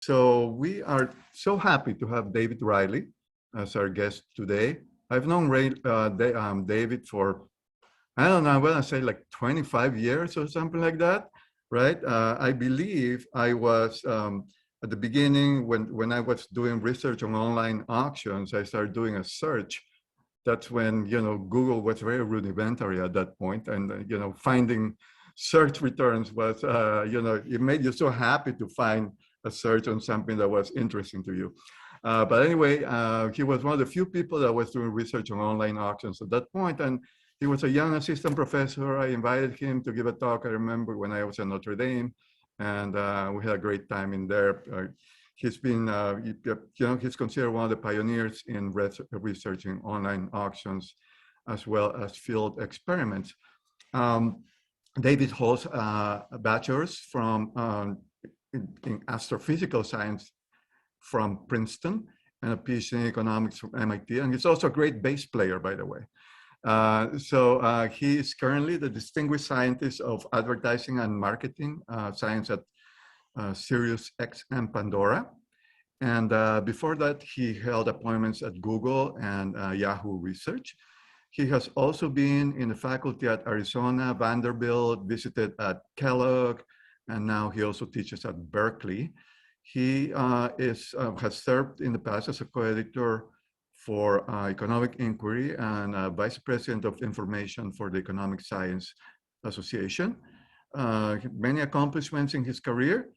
So we are so happy to have David Reiley as our guest today. I've known David for, I don't know, I want to say like 25 years or something like that, right? I believe I was at the beginning when I was doing research on online auctions, I started doing a search. That's when, Google was very rudimentary at that point. And, finding search returns was, it made you so happy to find a search on something that was interesting to you. But anyway, he was one of the few people that was doing research on online auctions at that point. And he was a young assistant professor. I invited him to give a talk. I remember when I was at Notre Dame, and we had a great time in there. He's been, he's considered one of the pioneers in researching online auctions as well as field experiments. David holds a bachelor's from in astrophysical science from Princeton and a PhD in economics from MIT. And he's also a great bass player, by the way. He is currently the Distinguished Scientist of Advertising and Marketing Science at Sirius XM Pandora. And before that, he held appointments at Google and Yahoo Research. He has also been in the faculty at Arizona, Vanderbilt, visited at Kellogg, and now he also teaches at Berkeley. He has served in the past as a co-editor for Economic Inquiry and Vice President of Information for the Economic Science Association. Many accomplishments in his career,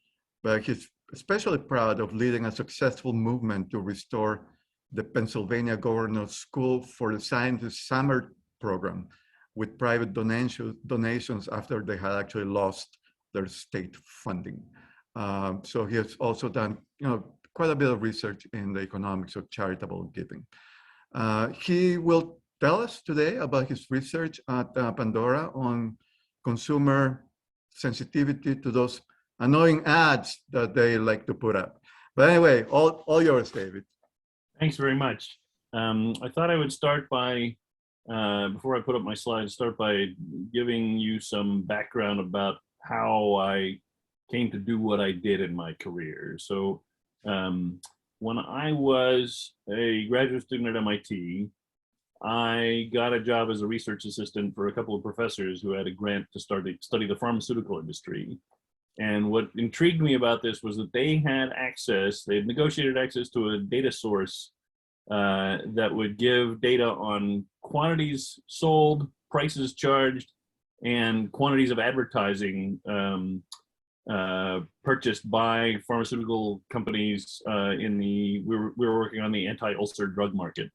but he's especially proud of leading a successful movement to restore the Pennsylvania Governor's School for the Sciences summer program with private donations after they had actually lost their state funding. So he has also done, quite a bit of research in the economics of charitable giving. He will tell us today about his research at Pandora on consumer sensitivity to those annoying ads that they like to put up. But anyway, all yours, David. Thanks very much. I thought I would start by, before I put up my slides, start by giving you some background about how I came to do what I did in my career. So when I was a graduate student at MIT, I got a job as a research assistant for a couple of professors who had a grant to study the pharmaceutical industry. And what intrigued me about this was that they had negotiated access to a data source that would give data on quantities sold, prices charged, and quantities of advertising purchased by pharmaceutical companies we were working on the anti-ulcer drug market.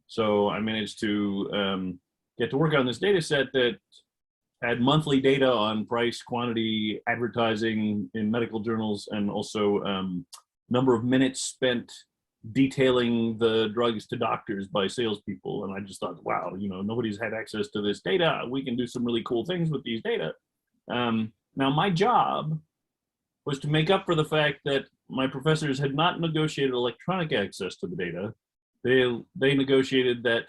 So I managed to get to work on this data set that had monthly data on price, quantity, advertising in medical journals, and also number of minutes spent detailing the drugs to doctors by salespeople. And I just thought, wow, nobody's had access to this data. We can do some really cool things with these data. Now, my job was to make up for the fact that my professors had not negotiated electronic access to the data. They negotiated that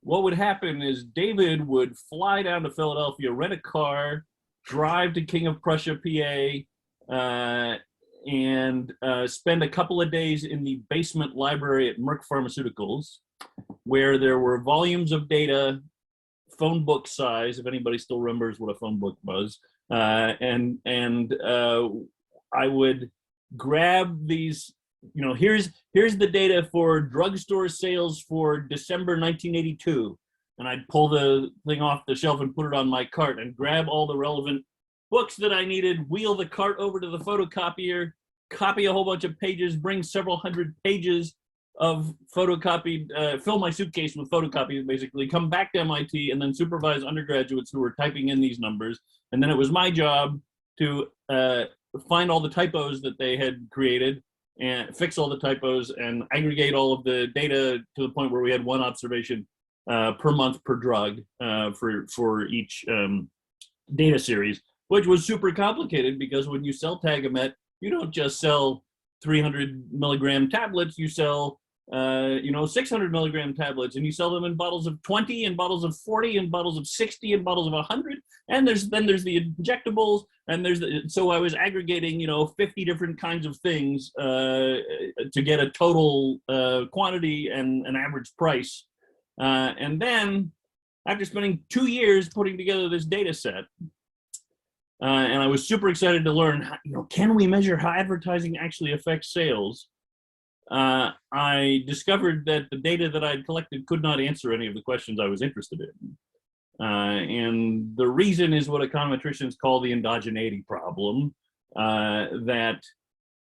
what would happen is David would fly down to Philadelphia, rent a car, drive to King of Prussia, PA, and spend a couple of days in the basement library at Merck Pharmaceuticals, where there were volumes of data, phone book size, if anybody still remembers what a phone book was, and I would grab these. Here's the data for drugstore sales for December 1982. And I'd pull the thing off the shelf and put it on my cart and grab all the relevant books that I needed, wheel the cart over to the photocopier, copy a whole bunch of pages, bring several hundred pages of photocopied, fill my suitcase with photocopies, basically, come back to MIT and then supervise undergraduates who were typing in these numbers. And then it was my job to find all the typos that they had created and fix all the typos and aggregate all of the data to the point where we had one observation per month per drug for each data series, which was super complicated because when you sell Tagamet, you don't just sell 300 milligram tablets, you sell 600 milligram tablets, and you sell them in bottles of 20, and bottles of 40, and bottles of 60, and bottles of 100. And there's the injectables, and so I was aggregating 50 different kinds of things to get a total quantity and an average price. And then after spending 2 years putting together this data set, and I was super excited to learn, can we measure how advertising actually affects sales? I discovered that the data that I had collected could not answer any of the questions I was interested in. And the reason is what econometricians call the endogeneity problem, that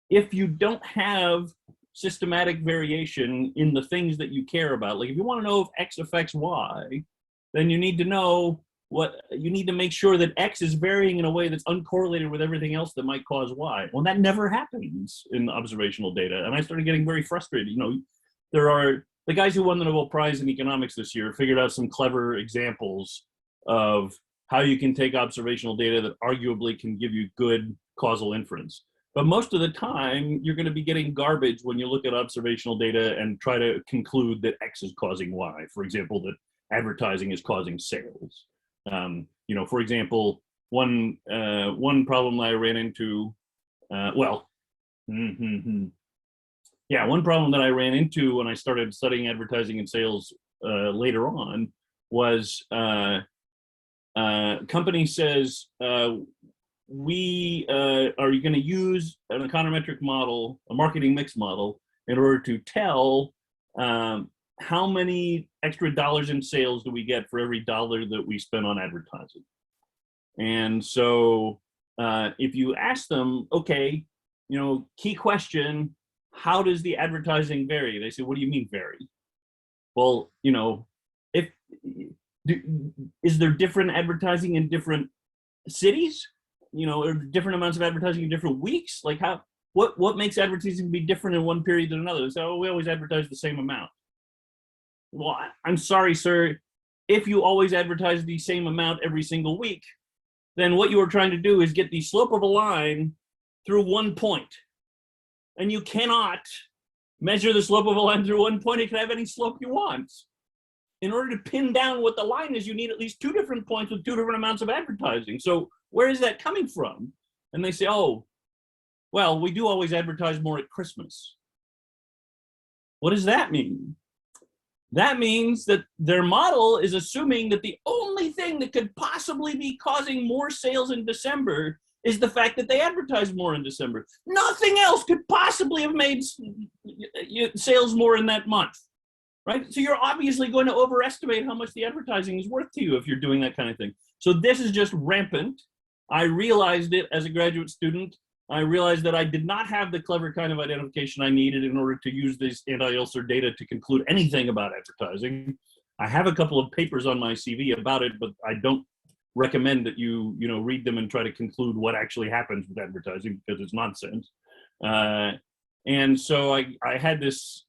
if you don't have systematic variation in the things that you care about, like if you want to know if X affects Y, then you need to know you need to make sure that X is varying in a way that's uncorrelated with everything else that might cause Y. Well, that never happens in observational data. And I started getting very frustrated. There are the guys who won the Nobel Prize in economics this year figured out some clever examples of how you can take observational data that arguably can give you good causal inference. But most of the time, you're going to be getting garbage when you look at observational data and try to conclude that X is causing Y. For example, that advertising is causing sales. For example, one problem I ran into, one problem that I ran into when I started studying advertising and sales later on was company says, we are you going to use an econometric model, a marketing mix model, in order to tell how many extra dollars in sales do we get for every dollar that we spend on advertising? And so if you ask them, okay, key question, how does the advertising vary? They say, what do you mean vary? Well, is there different advertising in different cities? Or different amounts of advertising in different weeks? Like what makes advertising be different in one period than another? So we always advertise the same amount. Well, I'm sorry, sir. If you always advertise the same amount every single week, then what you are trying to do is get the slope of a line through one point. And you cannot measure the slope of a line through one point. It can have any slope you want. In order to pin down what the line is, you need at least 2 different points with 2 different amounts of advertising. So where is that coming from? And they say, oh, well, we do always advertise more at Christmas. What does that mean? That means that their model is assuming that the only thing that could possibly be causing more sales in December is the fact that they advertise more in December. Nothing else could possibly have made sales more in that month, right? So you're obviously going to overestimate how much the advertising is worth to you if you're doing that kind of thing. So this is just rampant. I realized it as a graduate student. I realized that I did not have the clever kind of identification I needed in order to use this anti-ulcer data to conclude anything about advertising. I have a couple of papers on my CV about it, but I don't recommend that you read them and try to conclude what actually happens with advertising because it's nonsense. And so I had this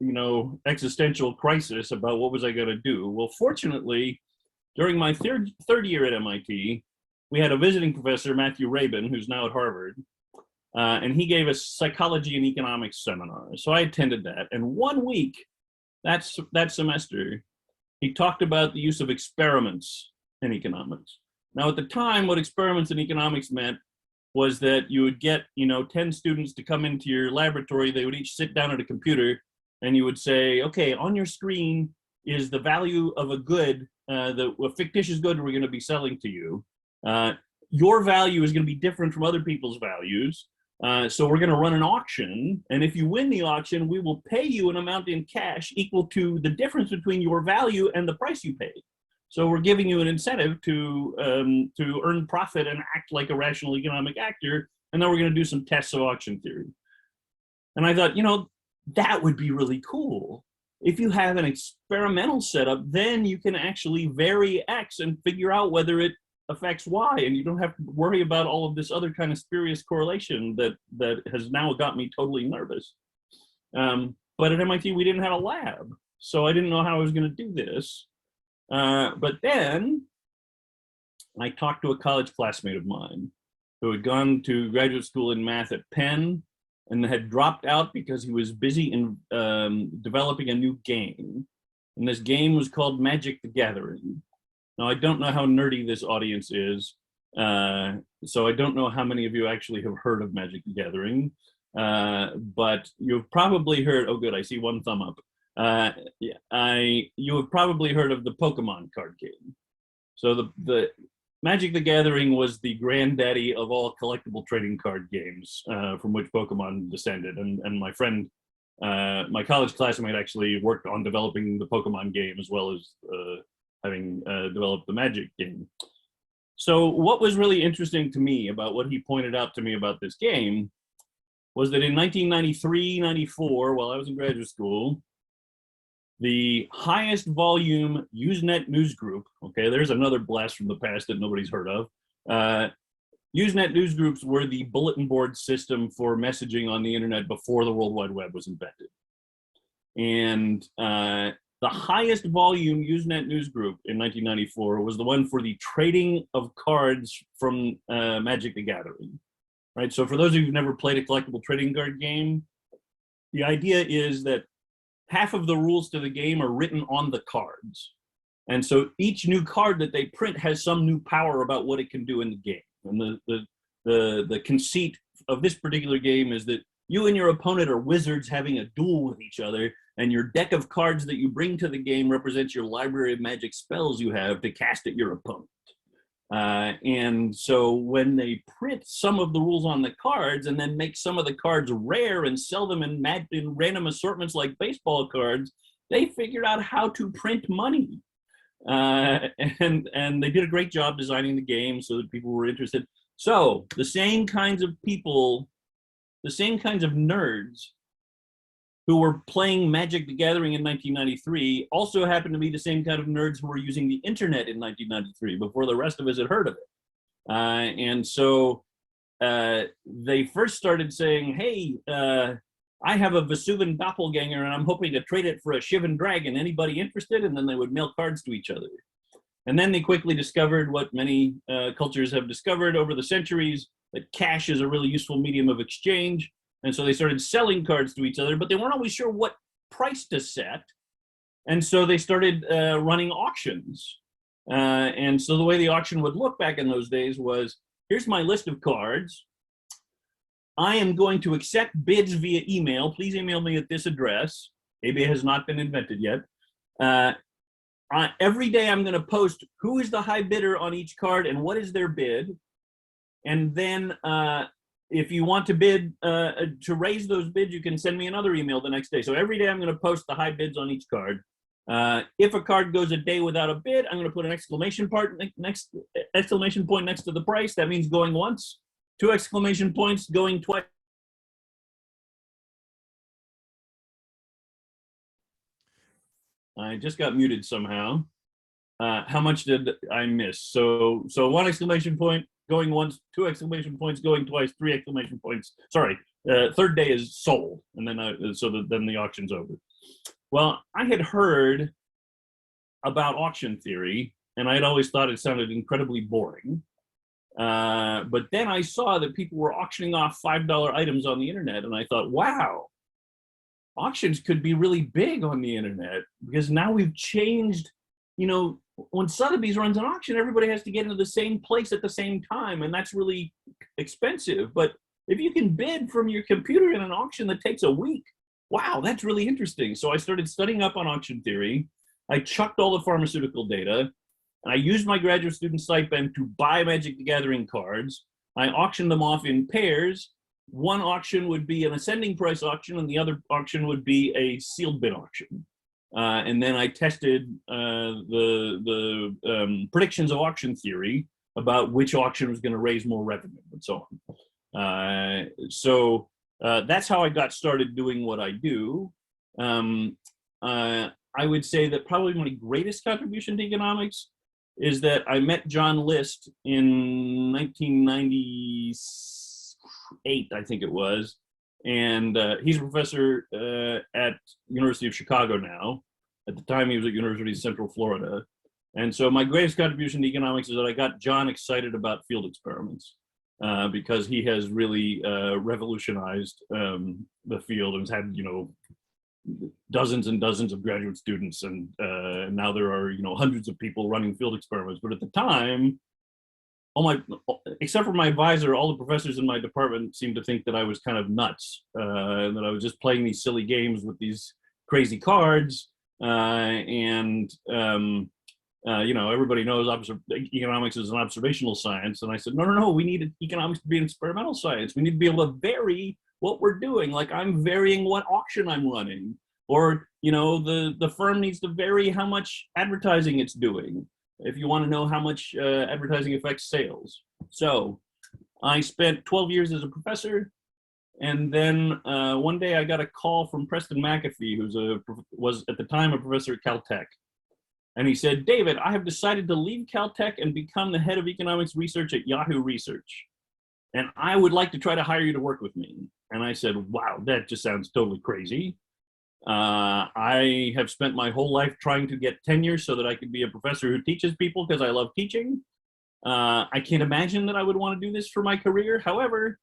existential crisis about what was I going to do. Well, fortunately, during my third year at MIT, we had a visiting professor, Matthew Rabin, who's now at Harvard. And he gave a psychology and economics seminar. So I attended that. And 1 week, that semester, he talked about the use of experiments in economics. Now, at the time, what experiments in economics meant was that you would get 10 students to come into your laboratory. They would each sit down at a computer, and you would say, okay, on your screen is the value of a good, a fictitious good we're going to be selling to you. Your value is going to be different from other people's values. So we're going to run an auction, and if you win the auction, we will pay you an amount in cash equal to the difference between your value and the price you paid. So we're giving you an incentive to earn profit and act like a rational economic actor, and then we're going to do some tests of auction theory. And I thought, that would be really cool. If you have an experimental setup, then you can actually vary X and figure out whether it affects Y, and you don't have to worry about all of this other kind of spurious correlation that has now got me totally nervous. But at MIT, we didn't have a lab, so I didn't know how I was going to do this. But then I talked to a college classmate of mine who had gone to graduate school in math at Penn and had dropped out because he was busy in developing a new game. And this game was called Magic the Gathering. Now, I don't know how nerdy this audience is, so I don't know how many of you actually have heard of Magic the Gathering, but you've probably heard, oh good, I see one thumb up. You have probably heard of the Pokemon card game. So the Magic the Gathering was the granddaddy of all collectible trading card games, from which Pokemon descended. And my friend, my college classmate, actually worked on developing the Pokemon game as well as having developed the Magic game. So what was really interesting to me about what he pointed out to me about this game was that in 1993, 94, while I was in graduate school, the highest volume Usenet news group, okay, there's another blast from the past that nobody's heard of. Usenet news groups were the bulletin board system for messaging on the internet before the World Wide Web was invented. And the highest volume Usenet news group in 1994 was the one for the trading of cards from Magic the Gathering, right? So for those of you who've never played a collectible trading card game, the idea is that half of the rules to the game are written on the cards. And so each new card that they print has some new power about what it can do in the game. And the conceit of this particular game is that you and your opponent are wizards having a duel with each other, and your deck of cards that you bring to the game represents your library of magic spells you have to cast at your opponent. And so when they print some of the rules on the cards and then make some of the cards rare and sell them in random assortments like baseball cards, they figured out how to print money. And they did a great job designing the game so that people were interested. So the same kinds of people, the same kinds of nerds who were playing Magic the Gathering in 1993 also happened to be the same kind of nerds who were using the internet in 1993 before the rest of us had heard of it. And so they first started saying, hey, I have a Vesuvan doppelganger and I'm hoping to trade it for a Shivan dragon. Anybody interested? And then they would mail cards to each other. And then they quickly discovered what many cultures have discovered over the centuries, that cash is a really useful medium of exchange. And so they started selling cards to each other, but they weren't always sure what price to set. And so they started running auctions. And so the way the auction would look back in those days was, here's my list of cards. I am going to accept bids via email. Please email me at this address. Maybe it has not been invented yet. Every day I'm going to post who is the high bidder on each card and what is their bid. And then if you want to bid, to raise those bids, you can send me another email the next day. So every day I'm going to post the high bids on each card. If a card goes a day without a bid, I'm going to put an exclamation point next to the price. That means going once. 2 exclamation points going twice. I just got muted somehow. How much did I miss? So 1 exclamation point going once, 2 exclamation points going twice, 3 exclamation points. Sorry, third day is sold, and then then the auction's over. Well, I had heard about auction theory, and I had always thought it sounded incredibly boring. But then I saw that people were auctioning off $5 items on the internet, and I thought, wow, auctions could be really big on the internet, because now we've changed, when Sotheby's runs an auction, everybody has to get into the same place at the same time, and that's really expensive. But if you can bid from your computer in an auction that takes a week, wow, that's really interesting. So I started studying up on auction theory. I chucked all the pharmaceutical data, and I used my graduate student stipend to buy Magic the Gathering cards. I auctioned them off in pairs. One auction would be an ascending price auction, and the other auction would be a sealed bid auction. And then I tested the predictions of auction theory about which auction was going to raise more revenue and so on. So that's how I got started doing what I do. I would say that probably my greatest contribution to economics is that I met John List in 1998, I think it was. And he's a professor at University of Chicago now. At the time, he was at University of Central Florida. And so my greatest contribution to economics is that I got John excited about field experiments. because he has really revolutionized the field and has had, dozens and dozens of graduate students, and now there are, hundreds of people running field experiments. But at the time, except for my advisor, all the professors in my department seemed to think that I was kind of nuts, and that I was just playing these silly games with these crazy cards. Everybody knows economics is an observational science. And I said, no, we need economics to be an experimental science. We need to be able to vary what we're doing. Like, I'm varying what auction I'm running, or, the firm needs to vary how much advertising it's doing, if you want to know how much advertising affects sales. So I spent 12 years as a professor. And then one day I got a call from Preston McAfee, was at the time a professor at Caltech. And he said, David, I have decided to leave Caltech and become the head of economics research at Yahoo Research. And I would like to try to hire you to work with me. And I said, wow, that just sounds totally crazy. I have spent my whole life trying to get tenure so that I could be a professor who teaches people because I love teaching. I can't imagine that I would want to do this for my career. However,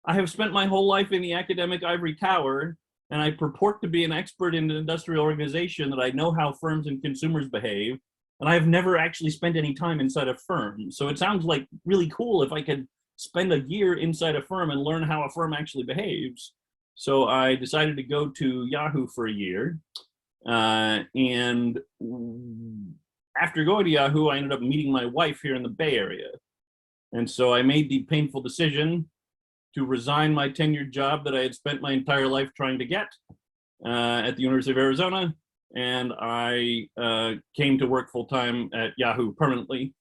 I have spent my whole life in the academic ivory tower, and I purport to be an expert in an industrial organization, that I know how firms and consumers behave, and I have never actually spent any time inside a firm. So it sounds like really cool if I could spend a year inside a firm and learn how a firm actually behaves. So I decided to go to Yahoo for a year. And after going to Yahoo, I ended up meeting my wife here in the Bay Area. And so I made the painful decision to resign my tenured job that I had spent my entire life trying to get at the University of Arizona. And I came to work full-time at Yahoo permanently.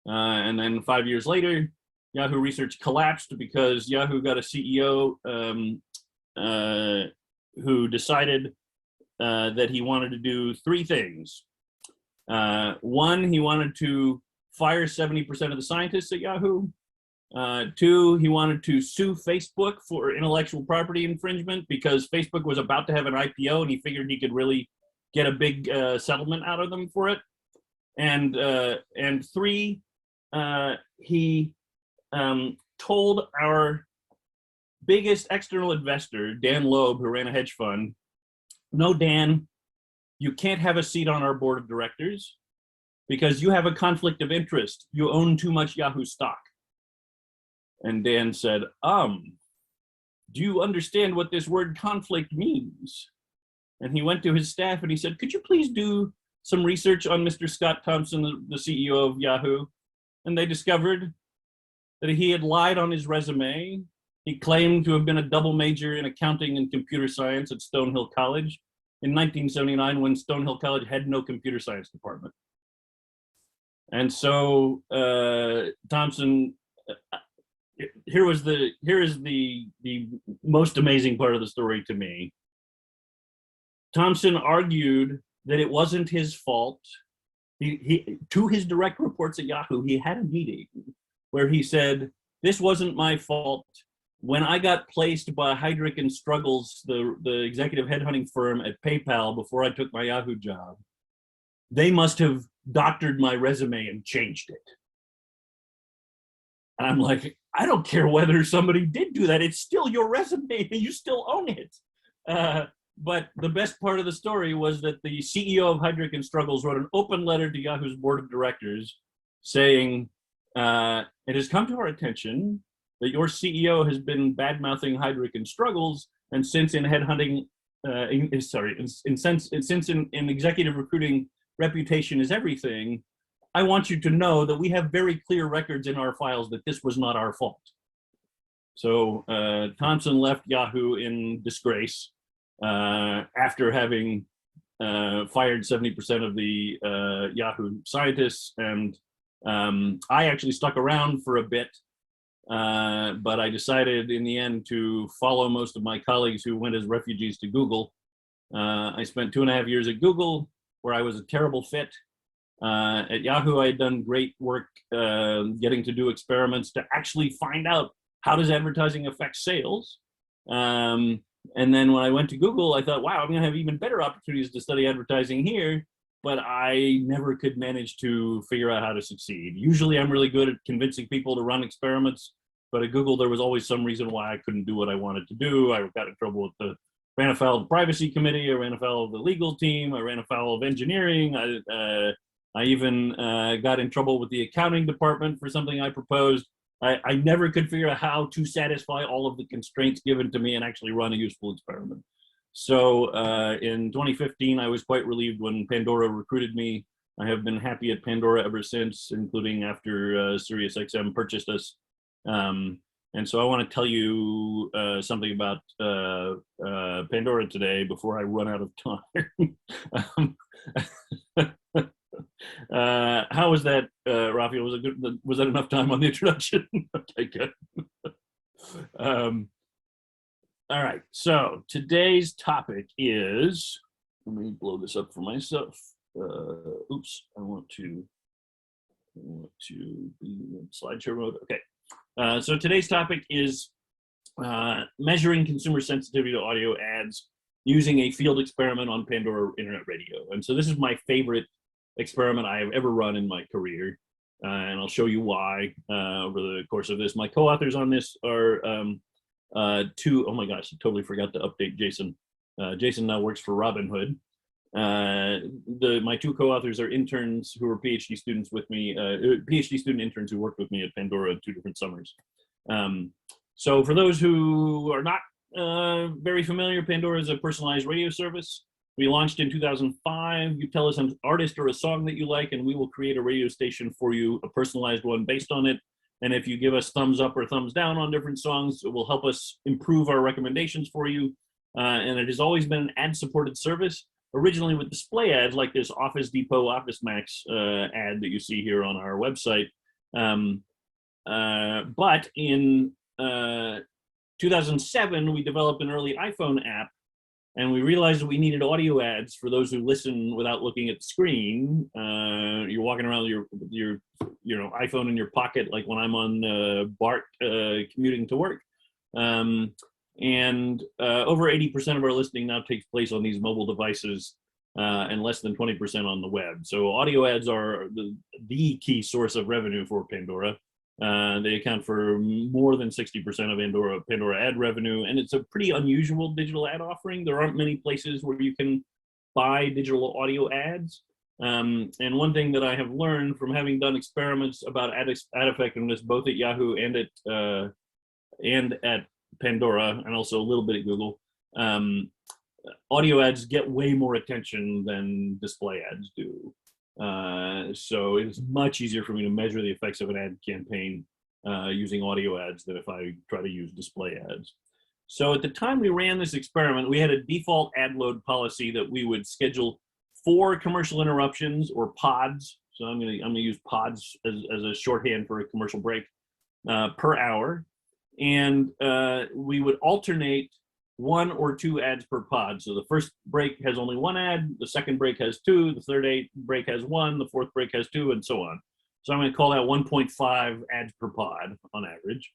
And then 5 years later, Yahoo Research collapsed because Yahoo got a CEO who decided that he wanted to do three things. One, he wanted to fire 70% of the scientists at Yahoo. Two, he wanted to sue Facebook for intellectual property infringement because Facebook was about to have an IPO and he figured he could really get a big settlement out of them for it. And three, he told our biggest external investor, Dan Loeb, who ran a hedge fund, no, Dan, you can't have a seat on our board of directors because you have a conflict of interest. You own too much Yahoo stock. And Dan said, do you understand what this word conflict means? And he went to his staff and he said, could you please do some research on Mr. Scott Thompson, the CEO of Yahoo? And they discovered that he had lied on his resume. He claimed to have been a double major in accounting and computer science at Stonehill College in 1979 when Stonehill College had no computer science department. And so Thompson, here is the most amazing part of the story to me. Thompson argued that it wasn't his fault. He to his direct reports at Yahoo, he had a meeting where he said, this wasn't my fault. When I got placed by Heidrick and Struggles, the executive headhunting firm at PayPal before I took my Yahoo job, they must have doctored my resume and changed it. And I'm like, I don't care whether somebody did do that. It's still your resume and you still own it. But the best part of the story was that the CEO of Heidrick and Struggles wrote an open letter to Yahoo's board of directors saying, it has come to our attention that your CEO has been bad-mouthing Heidrick and Struggles, and since in headhunting, since in executive recruiting, reputation is everything, I want you to know that we have very clear records in our files that this was not our fault. So Thompson left Yahoo in disgrace after having fired 70% of the Yahoo scientists. And I actually stuck around for a bit, but I decided in the end to follow most of my colleagues who went as refugees to Google. I spent 2.5 years at Google, where I was a terrible fit. At Yahoo, I had done great work getting to do experiments to actually find out how does advertising affect sales. And then when I went to Google, I thought, wow, I'm going to have even better opportunities to study advertising here, but I never could manage to figure out how to succeed. Usually I'm really good at convincing people to run experiments, but at Google, there was always some reason why I couldn't do what I wanted to do. I got in trouble with ran afoul of the privacy committee. I ran afoul of the legal team. I ran afoul of engineering. I even got in trouble with the accounting department for something I proposed. I never could figure out how to satisfy all of the constraints given to me and actually run a useful experiment. So in 2015, I was quite relieved when Pandora recruited me. I have been happy at Pandora ever since, including after SiriusXM purchased us. And so I want to tell you something about Pandora today before I run out of time. How was that, Rafael? Was that enough time on the introduction? Okay, good. All right, so today's topic is, let me blow this up for myself. Oops, I want to be in slideshow mode. Okay, so today's topic is measuring consumer sensitivity to audio ads using a field experiment on Pandora Internet Radio. And so this is my favorite experiment I have ever run in my career, and I'll show you why over the course of this. My co-authors on this are two, oh my gosh, I totally forgot to update Jason. Jason now works for Robinhood. My two co-authors are interns who are PhD students with me, PhD student interns who worked with me at Pandora 2 different summers. So for those who are not very familiar, Pandora is a personalized radio service. We launched in 2005. You tell us an artist or a song that you like, and we will create a radio station for you, a personalized one based on it. And if you give us thumbs up or thumbs down on different songs, it will help us improve our recommendations for you. And it has always been an ad-supported service, originally with display ads like this Office Depot, Office Max ad that you see here on our website. But in 2007, we developed an early iPhone app, and we realized that we needed audio ads for those who listen without looking at the screen. You're walking around with your iPhone in your pocket, like when I'm on BART commuting to work. And over 80% of our listening now takes place on these mobile devices, and less than 20% on the web. So audio ads are the key source of revenue for Pandora. They account for more than 60% of Pandora ad revenue, and it's a pretty unusual digital ad offering. There aren't many places where you can buy digital audio ads. And one thing that I have learned from having done experiments about ad effectiveness, both at Yahoo and at Pandora, and also a little bit at Google, audio ads get way more attention than display ads do. So it's much easier for me to measure the effects of an ad campaign using audio ads than if I try to use display ads. So at the time we ran this experiment, we had a default ad load policy that we would schedule 4 commercial interruptions, or pods. So I'm gonna use pods as a shorthand for a commercial break per hour, and we would alternate 1 or 2 ads per pod. So the first break has only 1 ad, the second break has 2, the third break has 1, the fourth break has 2, and so on. So I'm going to call that 1.5 ads per pod on average.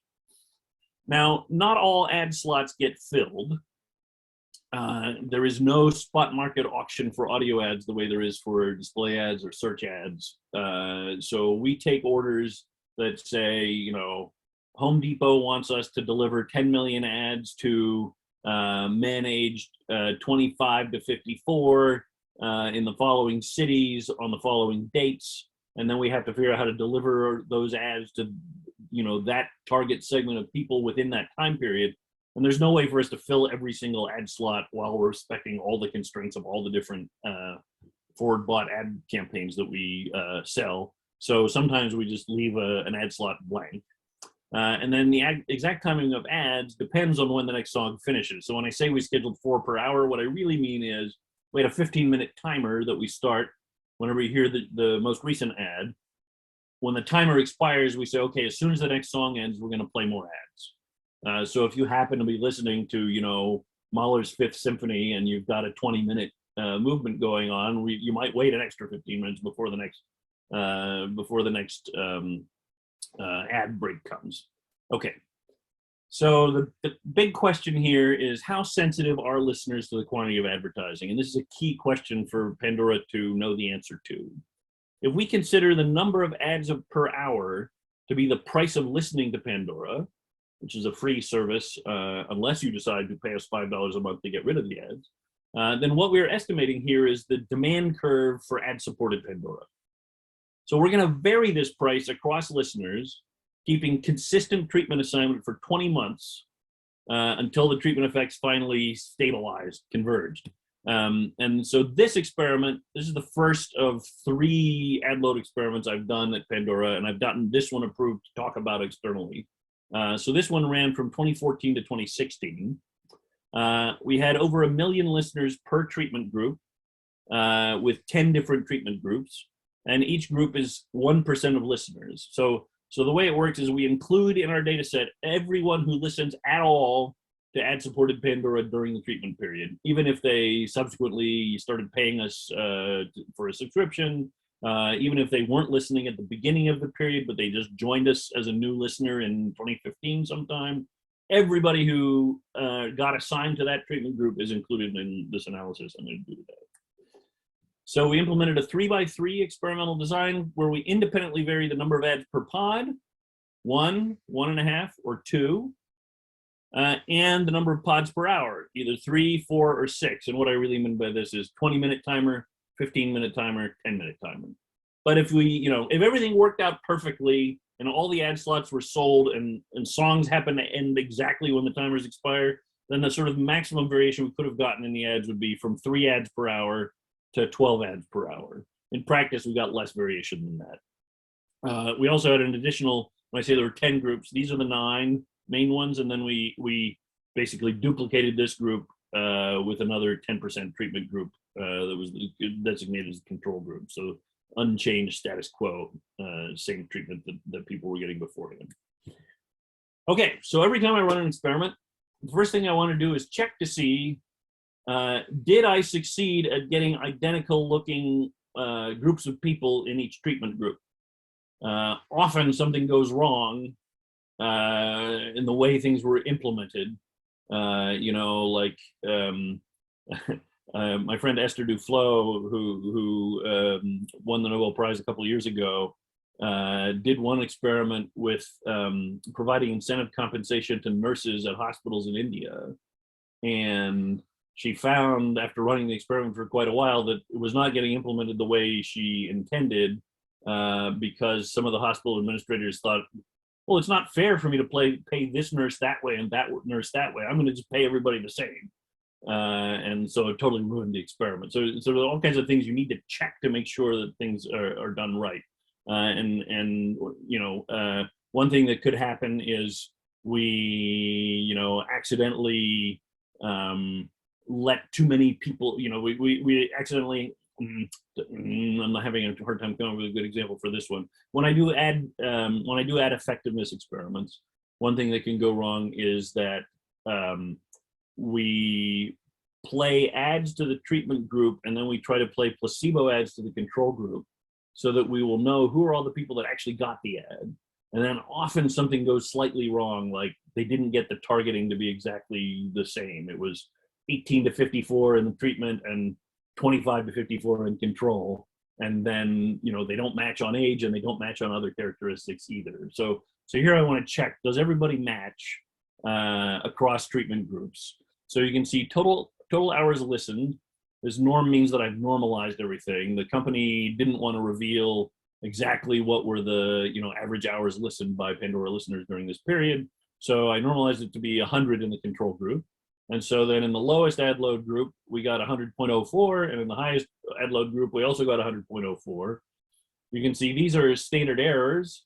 Now, not all ad slots get filled. There is no spot market auction for audio ads the way there is for display ads or search ads. So we take orders that say, Home Depot wants us to deliver 10 million ads to men aged 25 to 54 in the following cities on the following dates, and then we have to figure out how to deliver those ads to that target segment of people within that time period. And there's no way for us to fill every single ad slot while we're respecting all the constraints of all the different forward bought ad campaigns that we sell. So sometimes we just leave an ad slot blank. And then the exact timing of ads depends on when the next song finishes. So when I say we scheduled 4 per hour, what I really mean is we had a 15-minute timer that we start whenever we hear the most recent ad. When the timer expires, we say, okay, as soon as the next song ends, we're going to play more ads. So if you happen to be listening to, Mahler's Fifth Symphony and you've got a 20-minute movement going on, you might wait an extra 15 minutes before the next ad break comes. Okay, so the big question here is, how sensitive are listeners to the quantity of advertising? And this is a key question for Pandora to know the answer to. If we consider the number of ads per hour to be the price of listening to Pandora, which is a free service, unless you decide to pay us $5 a month to get rid of the ads, then what we're estimating here is the demand curve for ad-supported Pandora. So we're going to vary this price across listeners, keeping consistent treatment assignment for 20 months until the treatment effects finally stabilized, converged. And so this experiment, this is the first of 3 ad load experiments I've done at Pandora, and I've gotten this one approved to talk about externally. So this one ran from 2014 to 2016. We had over 1 million listeners per treatment group with 10 different treatment groups, and each group is 1% of listeners. So the way it works is we include in our data set everyone who listens at all to ad-supported Pandora during the treatment period, even if they subsequently started paying us for a subscription, even if they weren't listening at the beginning of the period, but they just joined us as a new listener in 2015 sometime. Everybody who got assigned to that treatment group is included in this analysis I'm going to do today. So we implemented a 3x3 experimental design where we independently vary the number of ads per pod, 1, 1.5, or 2, and the number of pods per hour, either 3, 4, or 6. And what I really mean by this is 20-minute timer, 15-minute timer, 10-minute timer. But if if everything worked out perfectly and all the ad slots were sold and songs happen to end exactly when the timers expire, then the sort of maximum variation we could have gotten in the ads would be from 3 ads per hour to 12 ads per hour. In practice, we got less variation than that. We also had an additional, when I say there were 10 groups, these are the 9 main ones, and then we basically duplicated this group with another 10% treatment group that was designated as the control group. So unchanged status quo, same treatment that people were getting beforehand. Okay, so every time I run an experiment, the first thing I want to do is check to see, did I succeed at getting identical looking groups of people in each treatment group? Often something goes wrong in the way things were implemented. My friend Esther Duflo, who won the Nobel Prize a couple of years ago, did one experiment with providing incentive compensation to nurses at hospitals in India. And she found, after running the experiment for quite a while, that it was not getting implemented the way she intended, because some of the hospital administrators thought, well, it's not fair for me to pay this nurse that way and that nurse that way. I'm going to just pay everybody the same. And so it totally ruined the experiment. So there are all kinds of things you need to check to make sure that things are done right. One thing that could happen is we, accidentally let too many people, we accidentally, I'm not having a hard time coming up with a good example for this one. When I do ad effectiveness experiments, one thing that can go wrong is that we play ads to the treatment group and then we try to play placebo ads to the control group so that we will know who are all the people that actually got the ad. And then often something goes slightly wrong, like they didn't get the targeting to be exactly the same. It was 18 to 54 in the treatment and 25 to 54 in control. And then, they don't match on age and they don't match on other characteristics either. So here I want to check, does everybody match across treatment groups? So you can see total hours listened. This norm means that I've normalized everything. The company didn't want to reveal exactly what were the average hours listened by Pandora listeners during this period. So I normalized it to be 100 in the control group. And so then in the lowest ad load group, we got 100.04, and in the highest ad load group, we also got 100.04. You can see these are standard errors.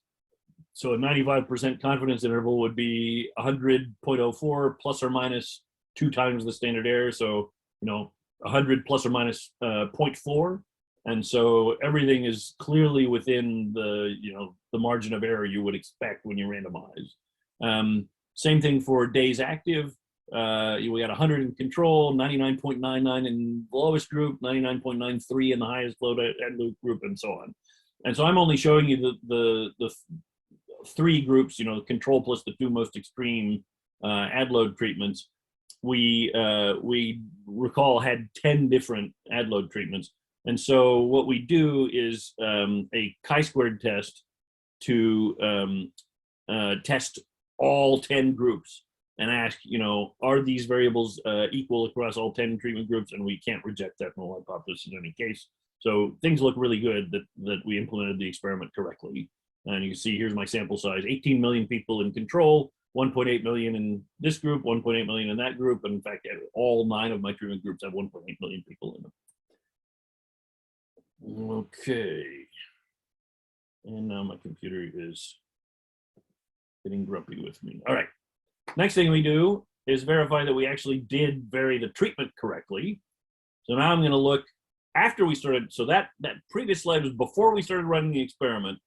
So a 95% confidence interval would be 100.04 plus or minus 2 times the standard error. So, 100 plus or minus 0.4. And so everything is clearly within the margin of error you would expect when you randomize. Same thing for days active. We got 100 in control, 99.99 in the lowest group, 99.93 in the highest load ad load group, and so on. And so I'm only showing you the 3 groups, control plus the 2 most extreme ad load treatments. We recall had 10 different ad load treatments. And so what we do is a chi-squared test to test all 10 groups and ask, are these variables equal across all 10 treatment groups? And we can't reject that null hypothesis in any case. So things look really good that we implemented the experiment correctly. And you can see here's my sample size, 18 million people in control, 1.8 million in this group, 1.8 million in that group. And in fact, all 9 of my treatment groups have 1.8 million people in them. Okay. And now my computer is getting grumpy with me. All right. Next thing we do is verify that we actually did vary the treatment correctly. So now I'm going to look after we started. So that previous slide was before we started running the experiment.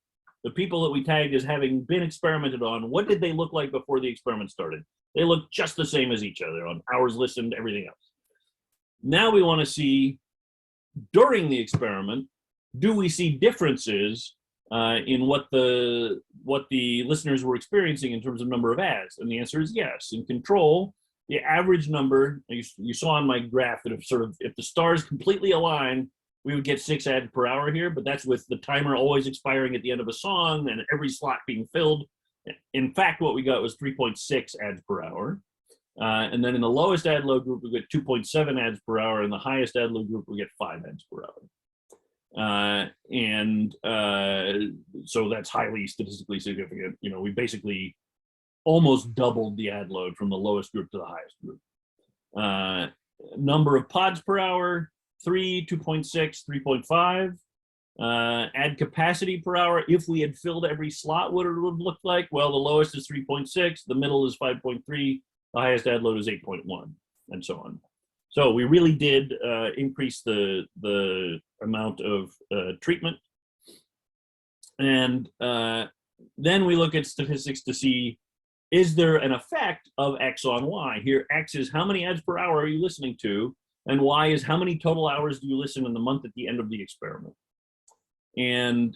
The people that we tagged as having been experimented on, what did they look like before the experiment started? They look just the same as each other on hours listened, everything else. Now we want to see during the experiment, do we see differences in what the listeners were experiencing in terms of number of ads? And the answer is yes. In control, the average number, you saw on my graph that if the stars completely align, we would get 6 ads per hour here, but that's with the timer always expiring at the end of a song and every slot being filled. In fact, what we got was 3.6 ads per hour. And then in the lowest ad load group, we get 2.7 ads per hour. In the highest ad load group, we get 5 ads per hour. So that's highly statistically significant. We basically almost doubled the ad load from the lowest group to the highest group. Number of pods per hour, 3, 2.6, 3.5. Ad capacity per hour, if we had filled every slot, what it would look like? Well, the lowest is 3.6, the middle is 5.3, the highest ad load is 8.1, and so on. So we really did increase the amount of treatment. And then we look at statistics to see, is there an effect of X on Y? Here, X is how many ads per hour are you listening to, and Y is how many total hours do you listen in the month at the end of the experiment. And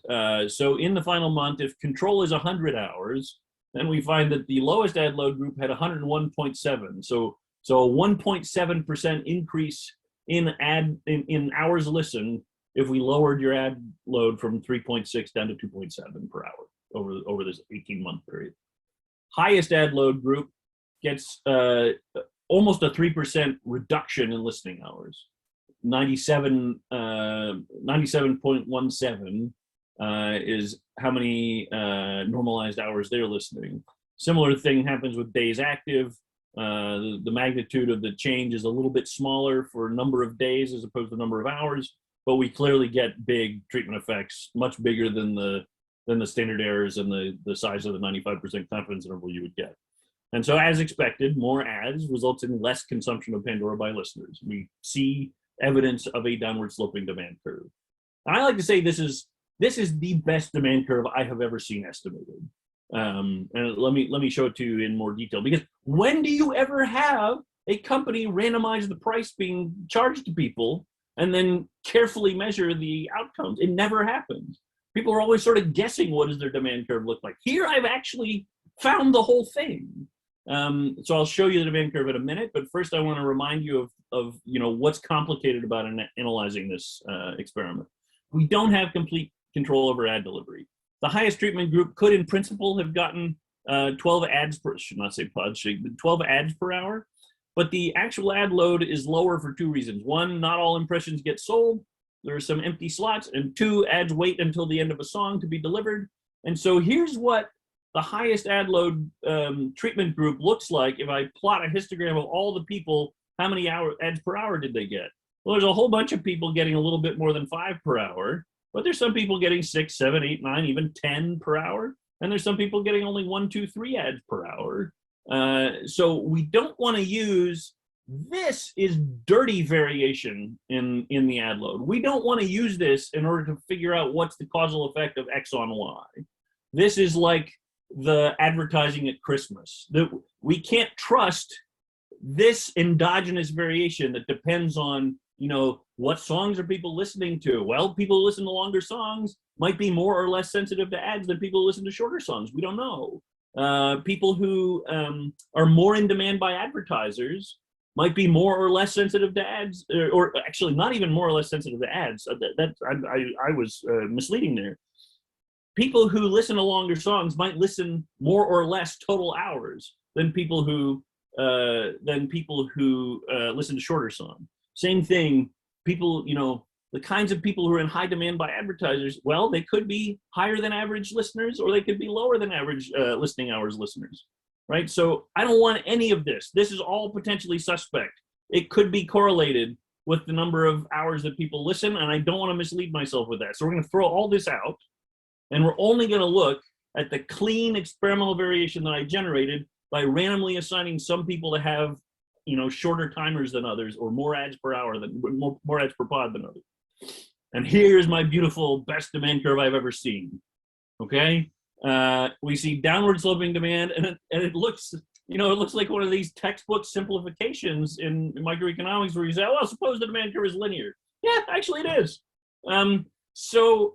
so in the final month, if control is 100 hours, then we find that the lowest ad load group had 101.7. So a 1.7% increase in hours listened if we lowered your ad load from 3.6 down to 2.7 per hour over this 18-month period. Highest ad load group gets almost a 3% reduction in listening hours. 97.17 is how many normalized hours they're listening. Similar thing happens with days active. The magnitude of the change is a little bit smaller for number of days as opposed to number of hours, but we clearly get big treatment effects, much bigger than the standard errors and the size of the 95% confidence interval you would get. And so as expected, more ads results in less consumption of Pandora by listeners. We see evidence of a downward sloping demand curve. And I like to say this is the best demand curve I have ever seen estimated. And let me show it to you in more detail, because when do you ever have a company randomize the price being charged to people and then carefully measure the outcomes? It never happens. People are always sort of guessing what does their demand curve look like. Here I've actually found the whole thing. So I'll show you the demand curve in a minute, but first I want to remind you of what's complicated about analyzing this experiment. We don't have complete control over ad delivery. The highest treatment group could, in principle, have gotten 12 ads per, should not say pods, 12 ads per hour, but the actual ad load is lower for 2 reasons. 1, not all impressions get sold. There are some empty slots, and 2, ads wait until the end of a song to be delivered. And so here's what the highest ad load treatment group looks like if I plot a histogram of all the people. How many ads per hour did they get? Well, there's a whole bunch of people getting a little bit more than 5 per hour, but there's some people getting 6, 7, 8, 9, even 10 per hour. And there's some people getting only 1, 2, 3 ads per hour. So we don't want to use, this is dirty variation in the ad load. We don't want to use this in order to figure out what's the causal effect of X on Y. This is like the advertising at Christmas. We can't trust this endogenous variation that depends on, what songs are people listening to? Well, people who listen to longer songs might be more or less sensitive to ads than people who listen to shorter songs. We don't know. People who are more in demand by advertisers might be more or less sensitive to ads, or actually not even more or less sensitive to ads. I was misleading there. people who listen to longer songs might listen more or less total hours than people who listen to shorter songs. Same thing, people, the kinds of people who are in high demand by advertisers, well, they could be higher than average listeners, or they could be lower than average listening hours listeners, right? So I don't want any of this. This is all potentially suspect. It could be correlated with the number of hours that people listen, and I don't want to mislead myself with that. So we're going to throw all this out, and we're only going to look at the clean experimental variation that I generated by randomly assigning some people to have, shorter timers than others, or more ads per hour than more ads per pod than others. And here's my beautiful best demand curve I've ever seen. Okay, we see downward sloping demand, and it looks, it looks like one of these textbook simplifications in microeconomics where you say, oh, well, suppose the demand curve is linear. Yeah, actually it is. So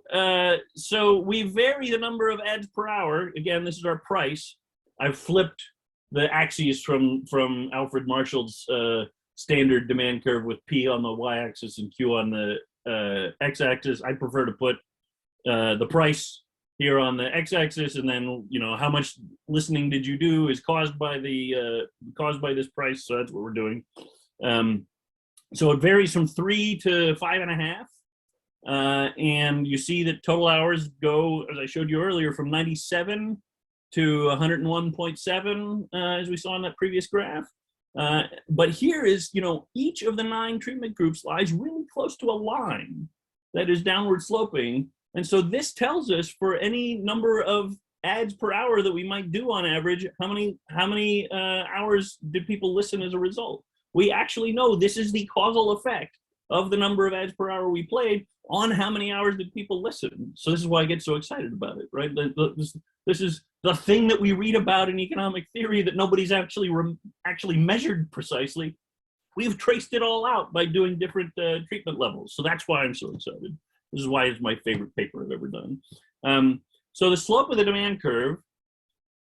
we vary the number of ads per hour. Again, this is our price. I've flipped the axes from Alfred Marshall's standard demand curve with P on the y-axis and Q on the x-axis. I prefer to put the price here on the x-axis, and then how much listening did you do is caused by this price. So that's what we're doing. So it varies from 3 to 5.5, and you see that total hours go, as I showed you earlier, from 97 to 101.7, as we saw in that previous graph. But here is, each of the 9 treatment groups lies really close to a line that is downward sloping. And so this tells us for any number of ads per hour that we might do on average, how many hours did people listen as a result? We actually know this is the causal effect of the number of ads per hour we played on how many hours did people listen. So this is why I get so excited about it, right? This is the thing that we read about in economic theory that nobody's actually measured precisely. We've traced it all out by doing different treatment levels. So that's why I'm so excited. This is why it's my favorite paper I've ever done. So the slope of the demand curve,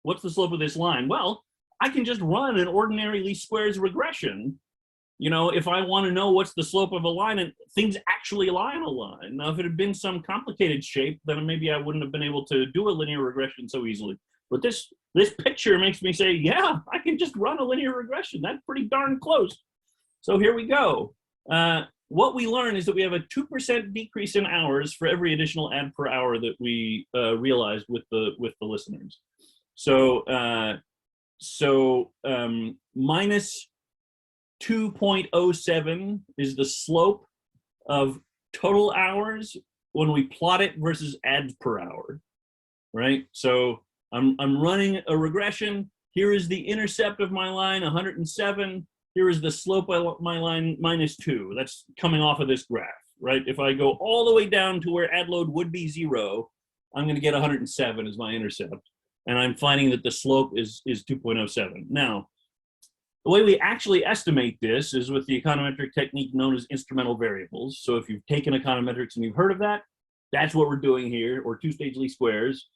what's the slope of this line? Well, I can just run an ordinary least squares regression. If I want to know what's the slope of a line, and things actually lie on a line. Now, if it had been some complicated shape, then maybe I wouldn't have been able to do a linear regression so easily. But this picture makes me say, yeah, I can just run a linear regression. That's pretty darn close. So here we go. What we learn is that we have a 2% decrease in hours for every additional ad per hour that we realized with the listeners. So minus 2.07 is the slope of total hours when we plot it versus ads per hour, right? So I'm running a regression. Here is the intercept of my line, 107. Here is the slope of my line, -2. That's coming off of this graph, right? If I go all the way down to where ad load would be 0, I'm going to get 107 as my intercept. And I'm finding that the slope is 2.07. Now, the way we actually estimate this is with the econometric technique known as instrumental variables. So if you've taken econometrics and you've heard of that, that's what we're doing here, or two-stage least squares.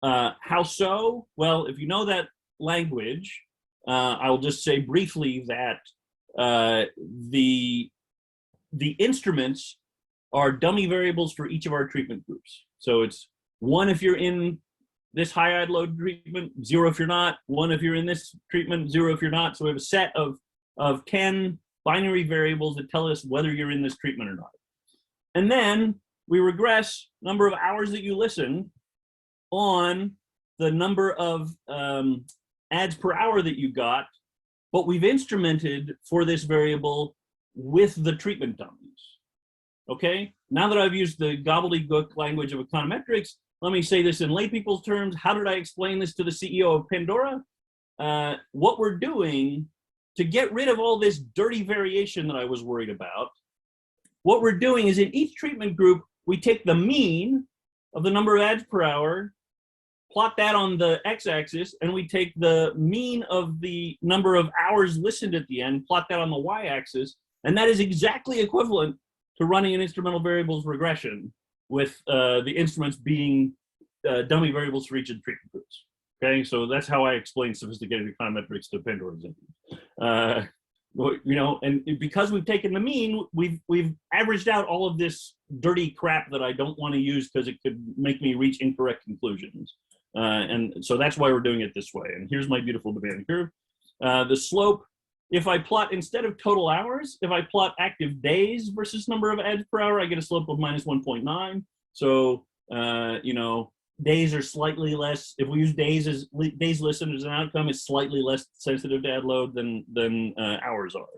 How so? Well, if you know that language, I'll just say briefly that the instruments are dummy variables for each of our treatment groups. So it's 1 if you're in this high ad load treatment, 0 if you're not, 1 if you're in this treatment, 0 if you're not. So we have a set of 10 binary variables that tell us whether you're in this treatment or not. And then we regress number of hours that you listen on the number of ads per hour that you got, but we've instrumented for this variable with the treatment dummies. Okay, now that I've used the gobbledygook language of econometrics, let me say this in lay people's terms. How did I explain this to the CEO of Pandora? What we're doing to get rid of all this dirty variation that I was worried about, what we're doing is in each treatment group, we take the mean of the number of ads per hour, plot that on the x-axis, and we take the mean of the number of hours listened at the end, plot that on the y-axis, and that is exactly equivalent to running an instrumental variables regression with the instruments being dummy variables for each of the treatment groups. Okay, so that's how I explain sophisticated econometrics to Pandora executives. You know, and because we've taken the mean, we've averaged out all of this dirty crap that I don't want to use because it could make me reach incorrect conclusions. And so that's why we're doing it this way. And here's my beautiful demand curve. The slope, if I plot, instead of total hours, if I plot active days versus number of ads per hour, I get a slope of minus 1.9. So, you know, days are slightly less. If we use days listened as an outcome, it's slightly less sensitive to ad load than hours are.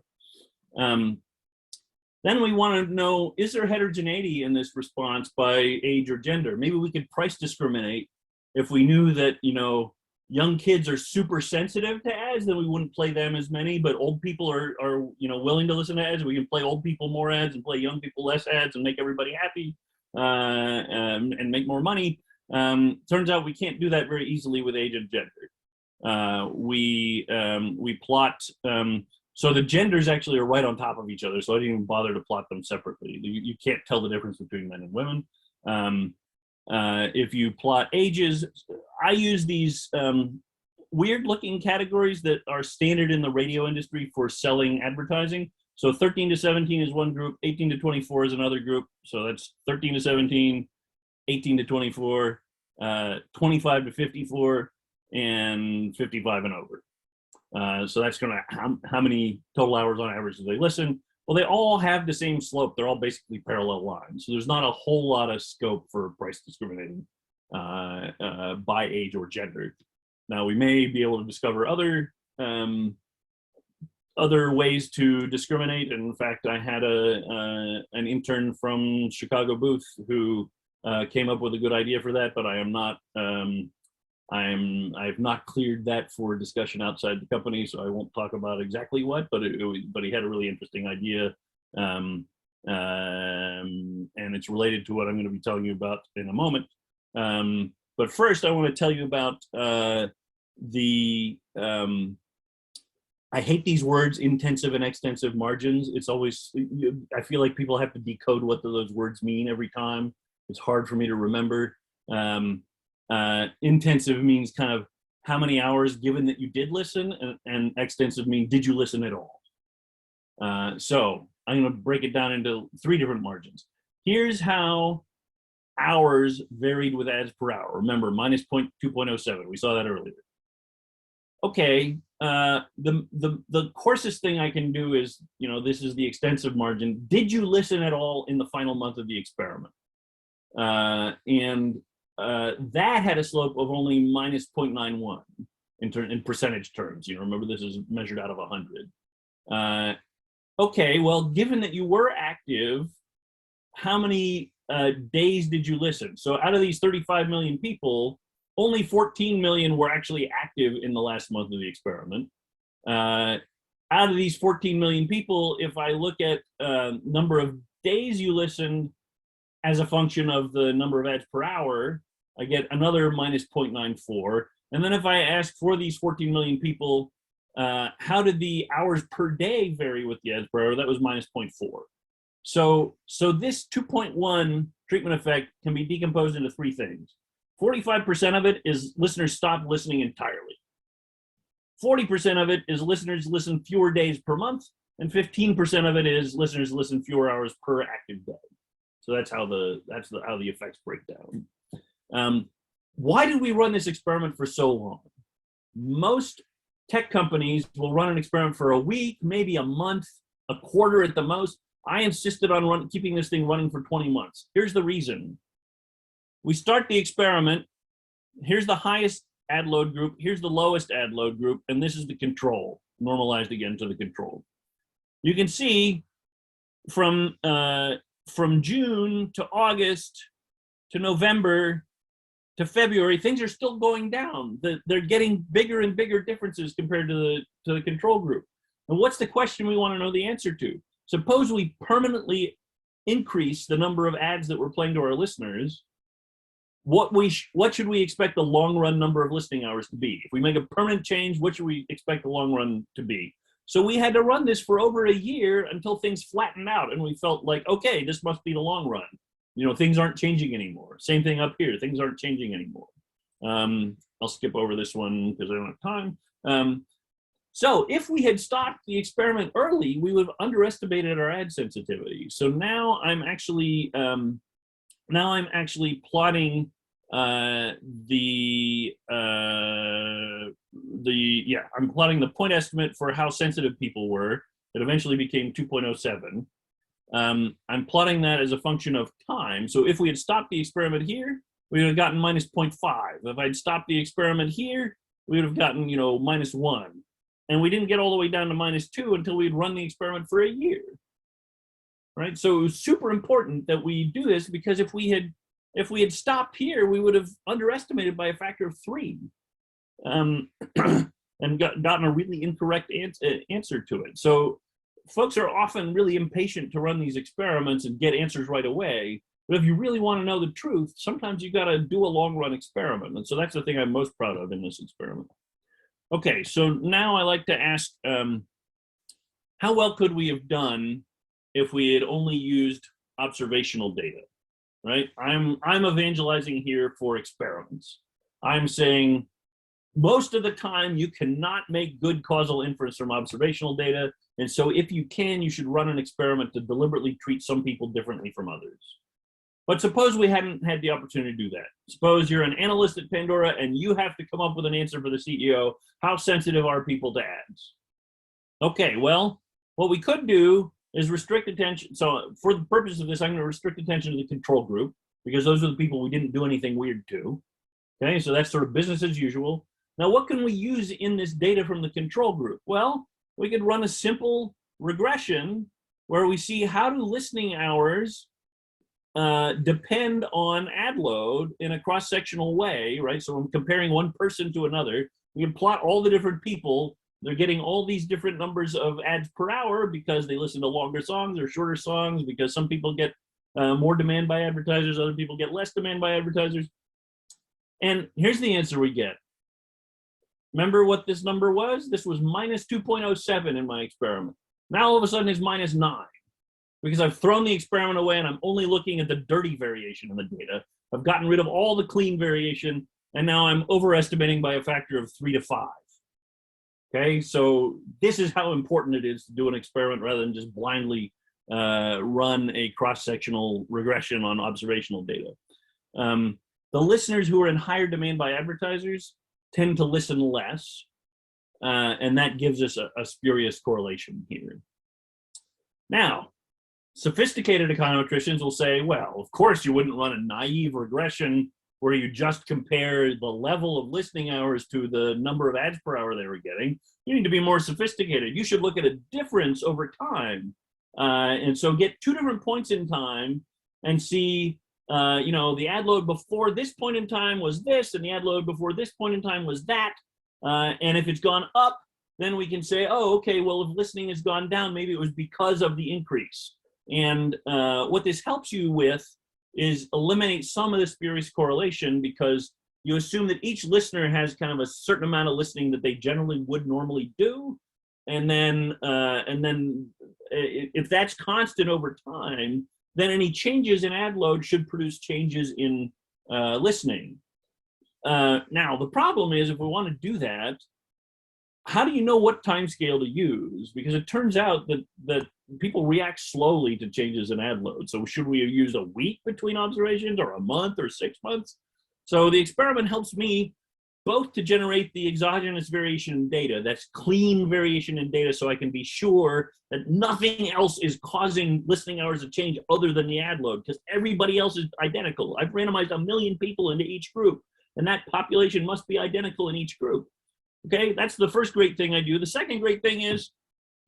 Then we want to know, is there heterogeneity in this response by age or gender? Maybe we could price discriminate. If we knew that, you know, young kids are super sensitive to ads, then we wouldn't play them as many, but old people are you know, willing to listen to ads. We can play old people more ads and play young people less ads and make everybody happy and make more money. Turns out we can't do that very easily with age and gender. We plot, so the genders actually are right on top of each other, so I didn't even bother to plot them separately. You can't tell the difference between men and women. If you plot ages, I use these weird looking categories that are standard in the radio industry for selling advertising. So 13 to 17 is one group, 18 to 24 is another group. So that's 13 to 17, 18 to 24, 25 to 54, and 55 and over. So that's going to, how many total hours on average do they listen? Well, they all have the same slope. They're all basically parallel lines. So there's not a whole lot of scope for price discriminating by age or gender. Now, we may be able to discover other ways to discriminate. And in fact, I had an intern from Chicago booth who came up with a good idea for that, but I am not. I've not cleared that for discussion outside the company, so I won't talk about exactly what. But he had a really interesting idea, and it's related to what I'm going to be telling you about in a moment. But first, I want to tell you about I hate these words, intensive and extensive margins. It's always, I feel like people have to decode what those words mean every time. It's hard for me to remember. Intensive means kind of how many hours given that you did listen, and extensive means did you listen at all? So I'm going to break it down into 3 different margins. Here's how hours varied with ads per hour. Remember, minus 2.07. We saw that earlier. Okay, the coarsest thing I can do is, you know, this is the extensive margin. Did you listen at all in the final month of the experiment? That had a slope of only minus 0.91 in percentage terms. You know, remember this is measured out of 100. Okay, well, given that you were active, how many days did you listen? So out of these 35 million people, only 14 million were actually active in the last month of the experiment. Out of these 14 million people, if I look at number of days you listened as a function of the number of ads per hour, I get another minus 0.94. And then if I ask for these 14 million people, how did the hours per day vary with the ads per hour? That was minus 0.4. So this 2.1 treatment effect can be decomposed into 3 things. 45% of it is listeners stopped listening entirely. 40% of it is listeners listen fewer days per month, and 15% of it is listeners listen fewer hours per active day. So that's how the effects break down. Why did we run this experiment for so long? Most tech companies will run an experiment for a week, maybe a month, a quarter at the most. I insisted on keeping this thing running for 20 months. Here's the reason. We start the experiment. Here's the highest ad load group. Here's the lowest ad load group. And this is the control, normalized again to the control. You can see from June to August to November to February, things are still going down. They're getting bigger and bigger differences compared to the control group. And what's the question we want to know the answer to? Suppose we permanently increase the number of ads that we're playing to our listeners. What should we expect the long run number of listening hours to be? If we make a permanent change, what should we expect the long run to be? So we had to run this for over a year until things flattened out, and we felt like, okay, this must be the long run. You know, things aren't changing anymore. Same thing up here. Things aren't changing anymore. I'll skip over this one because I don't have time. So if we had stopped the experiment early, we would have underestimated our ad sensitivity. So now I'm actually plotting I'm plotting the point estimate for how sensitive people were. It eventually became 2.07. I'm plotting that as a function of time. So if we had stopped the experiment here, we would have gotten minus 0.5. If I'd stopped the experiment here, we would have gotten, minus 1. And we didn't get all the way down to minus 2 until we'd run the experiment for a year. Right? So it was super important that we do this, because if we had stopped here, we would have underestimated by a factor of 3, and gotten a really incorrect answer to it. So folks are often really impatient to run these experiments and get answers right away. But if you really want to know the truth, sometimes you got to do a long run experiment. And so that's the thing I'm most proud of in this experiment. Okay, so now I like to ask, how well could we have done if we had only used observational data, right? I'm evangelizing here for experiments. I'm saying most of the time you cannot make good causal inference from observational data. And so if you can, you should run an experiment to deliberately treat some people differently from others. But suppose we hadn't had the opportunity to do that. Suppose you're an analyst at Pandora and you have to come up with an answer for the CEO. How sensitive are people to ads? Okay, well, what we could do is restrict attention. So for the purpose of this, I'm going to restrict attention to the control group, because those are the people we didn't do anything weird to. Okay, so that's sort of business as usual. Now, what can we use in this data from the control group? Well, we could run a simple regression where we see how do listening hours depend on ad load in a cross-sectional way, right? So I'm comparing one person to another. We can plot all the different people. They're getting all these different numbers of ads per hour because they listen to longer songs or shorter songs, because some people get more demand by advertisers, other people get less demand by advertisers. And here's the answer we get. Remember what this number was? This was minus 2.07 in my experiment. Now all of a sudden it's minus 9. Because I've thrown the experiment away and I'm only looking at the dirty variation in the data. I've gotten rid of all the clean variation, and now I'm overestimating by a factor of 3 to 5. Okay, so this is how important it is to do an experiment rather than just blindly run a cross-sectional regression on observational data. The listeners who are in higher demand by advertisers tend to listen less, and that gives us a spurious correlation here. Now, sophisticated econometricians will say, well, of course you wouldn't run a naive regression where you just compare the level of listening hours to the number of ads per hour they were getting. You need to be more sophisticated. You should look at a difference over time. And so get 2 different points in time and see, the ad load before this point in time was this, and the ad load before this point in time was that. And if it's gone up, then we can say, oh, okay, well, if listening has gone down, maybe it was because of the increase. And what this helps you with is eliminate some of the spurious correlation, because you assume that each listener has kind of a certain amount of listening that they generally would normally do. And then if that's constant over time, then any changes in ad load should produce changes in listening. Now, the problem is, if we want to do that, how do you know what time scale to use? Because it turns out that people react slowly to changes in ad load. So should we use a week between observations, or a month, or 6 months? So the experiment helps me both to generate the exogenous variation in data, that's clean variation in data, so I can be sure that nothing else is causing listening hours to change other than the ad load, because everybody else is identical. I've randomized 1 million people into each group, and that population must be identical in each group. Okay, that's the first great thing I do. The second great thing is,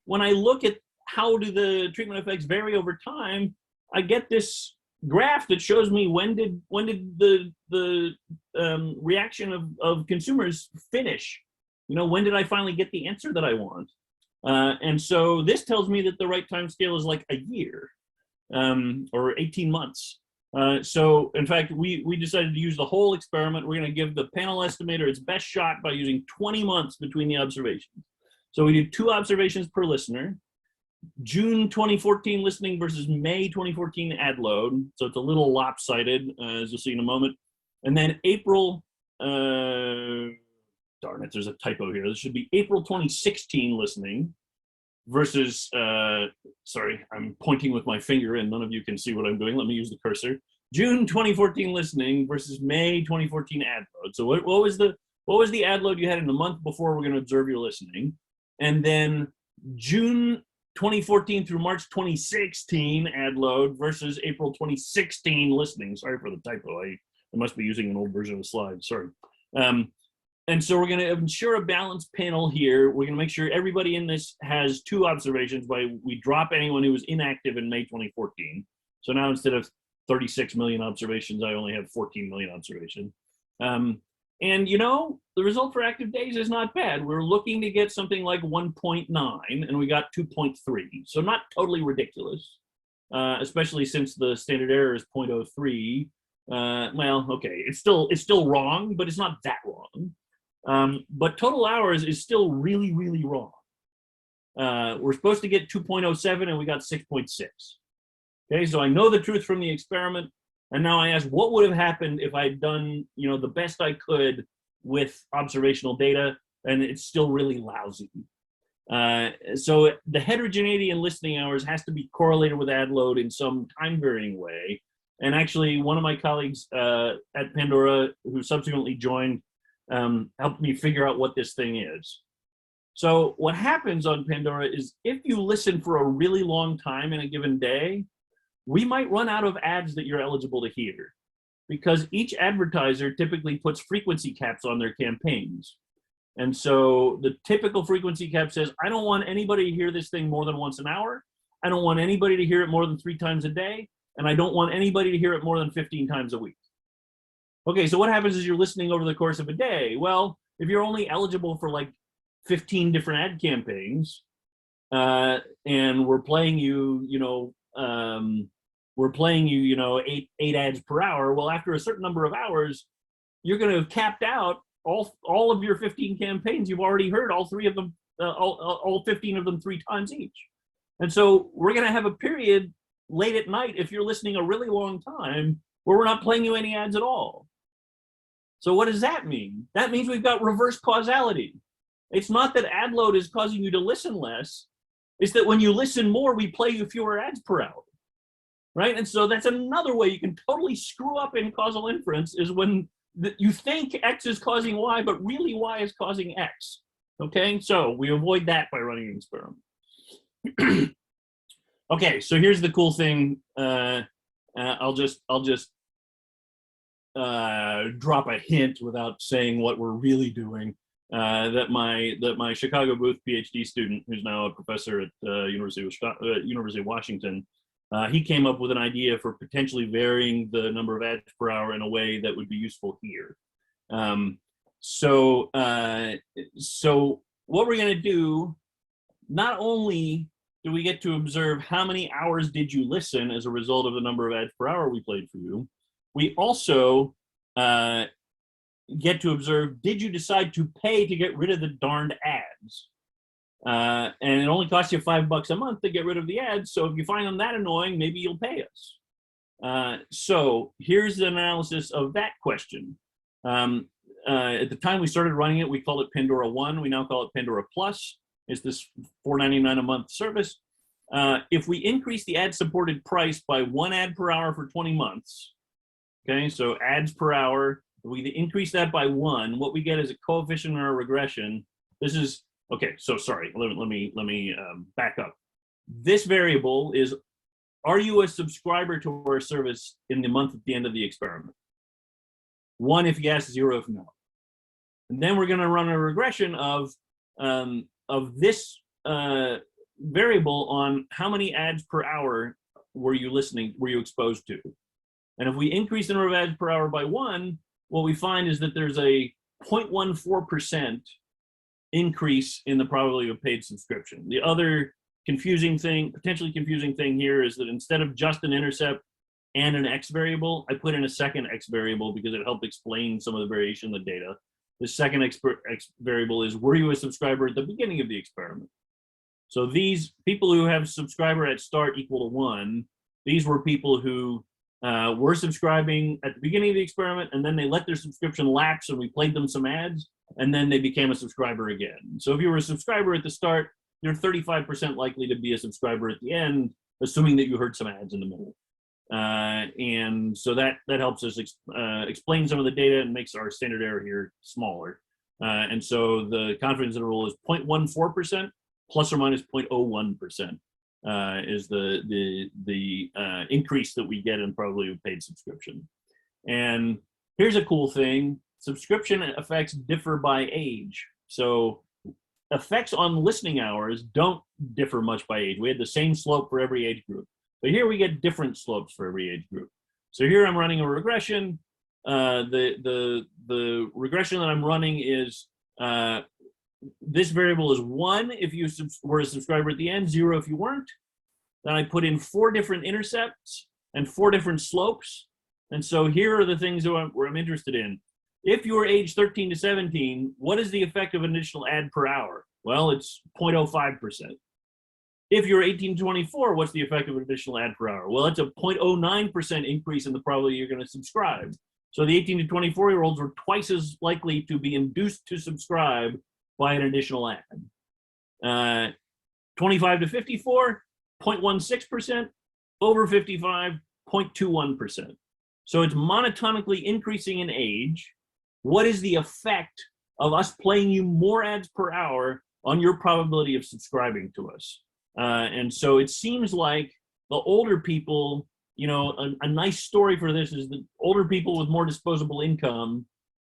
when I look at how do the treatment effects vary over time, I get this graph that shows me when did the reaction of consumers finish. When did I finally get the answer that I want? And so this tells me that the right time scale is like a year or 18 months. So in fact, we decided to use the whole experiment. We're going to give the panel estimator its best shot by using 20 months between the observations. So we did 2 observations per listener. June 2014 listening versus May 2014 ad load. So it's a little lopsided, as you'll see in a moment. And then April darn it, there's a typo here. This should be April 2016 listening versus, sorry, I'm pointing with my finger and none of you can see what I'm doing. Let me use the cursor. June 2014 listening versus May 2014 ad load. So what was the ad load you had in the month before we're going to observe your listening? And then June 2014 through March 2016 ad load versus April 2016 listening. Sorry for the typo. I must be using an old version of the slide. Sorry. And so we're going to ensure a balanced panel here. We're going to make sure everybody in this has 2 observations by we drop anyone who was inactive in May 2014. So now instead of 36 million observations, I only have 14 million observations. And you know, the result for active days is not bad. We're looking to get something like 1.9 and we got 2.3. So not totally ridiculous, especially since the standard error is 0.03. Well, okay, it's still wrong, but it's not that wrong. But total hours is still really, really wrong. We're supposed to get 2.07 and we got 6.6. Okay, so I know the truth from the experiment, and now I ask what would have happened if I'd done, you know, the best I could with observational data, and it's still really lousy. So the heterogeneity in listening hours has to be correlated with ad load in some time varying way. And actually, one of my colleagues at Pandora, who subsequently joined, helped me figure out what this thing is. So what happens on Pandora is if you listen for a really long time in a given day, we might run out of ads that you're eligible to hear because each advertiser typically puts frequency caps on their campaigns. And so the typical frequency cap says, I don't want anybody to hear this thing more than once an hour. I don't want anybody to hear it more than 3 times a day. And I don't want anybody to hear it more than 15 times a week. Okay, so what happens is you're listening over the course of a day. Well, if you're only eligible for like 15 different ad campaigns, and we're playing you, eight ads per hour. Well, after a certain number of hours, you're going to have capped out all of your 15 campaigns. You've already heard all 3 of them, all 15 of them 3 times each. And so we're going to have a period late at night, if you're listening a really long time, where we're not playing you any ads at all. So what does that mean? That means we've got reverse causality. It's not that ad load is causing you to listen less. It's that when you listen more, we play you fewer ads per hour, right? And so that's another way you can totally screw up in causal inference is when you think X is causing Y, but really Y is causing X, okay? So we avoid that by running an experiment. Okay, so here's the cool thing. I'll just drop a hint without saying what we're really doing. That my Chicago booth PhD student, who's now a professor at University of Washington, he came up with an idea for potentially varying the number of ads per hour in a way that would be useful here. So what we're going to do, not only do we get to observe how many hours did you listen as a result of the number of ads per hour we played for you, we also get to observe, did you decide to pay to get rid of the darned ads? And it only costs you $5 a month to get rid of the ads. So if you find them that annoying, maybe you'll pay us. So here's the analysis of that question. At the time we started running it, we called it Pandora 1. We now call it Pandora Plus. It's this $4.99 a month service. If we increase the ad-supported price by 1 ad per hour for 20 months, okay, so ads per hour, if we increase that by 1, what we get is a coefficient or a regression. This is, okay, so sorry, let me back up. This variable is, are you a subscriber to our service in the month at the end of the experiment? 1 if yes, 0 if no. And then we're going to run a regression of this variable on how many ads per hour were you exposed to. And if we increase the number of ads per hour by 1, what we find is that there's a 0.14% increase in the probability of paid subscription. The other potentially confusing thing here is that instead of just an intercept and an X variable, I put in a second X variable because it helped explain some of the variation in the data. The second X variable is, were you a subscriber at the beginning of the experiment? So these people who have subscriber at start equal to 1, these were people who were subscribing at the beginning of the experiment, and then they let their subscription lapse and we played them some ads, and then they became a subscriber again. So if you were a subscriber at the start, you're 35% likely to be a subscriber at the end, assuming that you heard some ads in the middle. And so that helps us explain some of the data and makes our standard error here smaller. And so the confidence interval is 0.14% plus or minus 0.01% is the increase that we get in probability of paid subscription. And here's a cool thing. Subscription effects differ by age. So effects on listening hours don't differ much by age. We had the same slope for every age group. But here we get different slopes for every age group. So here I'm running a regression. The regression that I'm running is this variable is 1 if you were a subscriber at the end, 0 if you weren't. Then I put in 4 different intercepts and 4 different slopes. And so here are the things that I'm interested in. If you're age 13 to 17, what is the effect of an additional ad per hour? Well, it's 0.05%. If you're 18 to 24, what's the effect of an additional ad per hour? Well, it's a 0.09% increase in the probability you're going to subscribe. So the 18 to 24-year-olds were twice as likely to be induced to subscribe by an additional ad. 25 to 54, 0.16%. Over 55, 0.21%. So it's monotonically increasing in age. What is the effect of us playing you more ads per hour on your probability of subscribing to us? And so it seems like the older people, you know, a nice story for this is that older people with more disposable income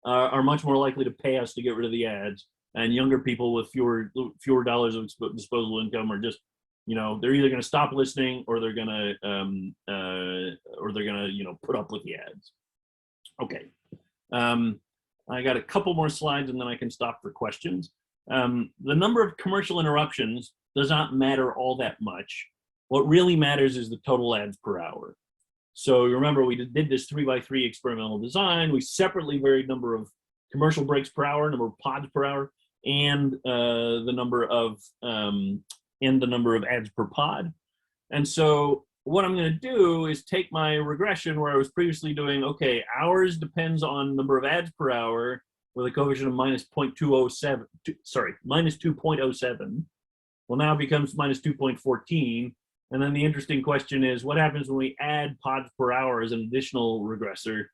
are much more likely to pay us to get rid of the ads, and younger people with fewer dollars of disposable income are just, you know, they're either going to stop listening or they're going to you know, put up with the ads. Okay. I got a couple more slides and then I can stop for questions. The number of commercial interruptions does not matter all that much. What really matters is the total ads per hour. So remember, we did this 3x3 experimental design. We separately varied number of commercial breaks per hour, number of pods per hour, and the number of ads per pod. And so what I'm going to do is take my regression where I was previously doing, okay, hours depends on number of ads per hour with a coefficient of minus 0.207, minus 2.07. Well, now it becomes minus 2.14. And then the interesting question is, what happens when we add pods per hour as an additional regressor?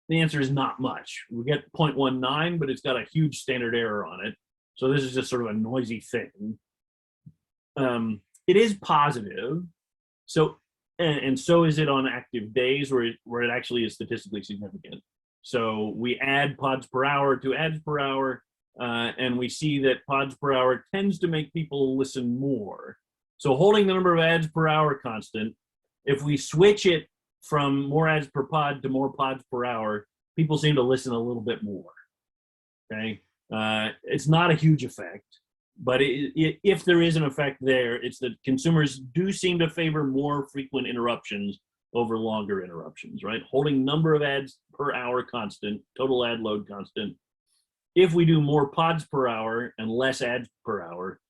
The answer is not much. We get 0.19, but it's got a huge standard error on it. So this is just sort of a noisy thing. It is positive. So, and so is it on active days where it actually is statistically significant. So we add pods per hour to ads per hour, and we see that pods per hour tends to make people listen more. So holding the number of ads per hour constant, if we switch it from more ads per pod to more pods per hour, people seem to listen a little bit more. Okay, it's not a huge effect, but if there is an effect there, it's that consumers do seem to favor more frequent interruptions over longer interruptions, right? Holding number of ads per hour constant, total ad load constant. If we do more pods per hour and less ads per hour,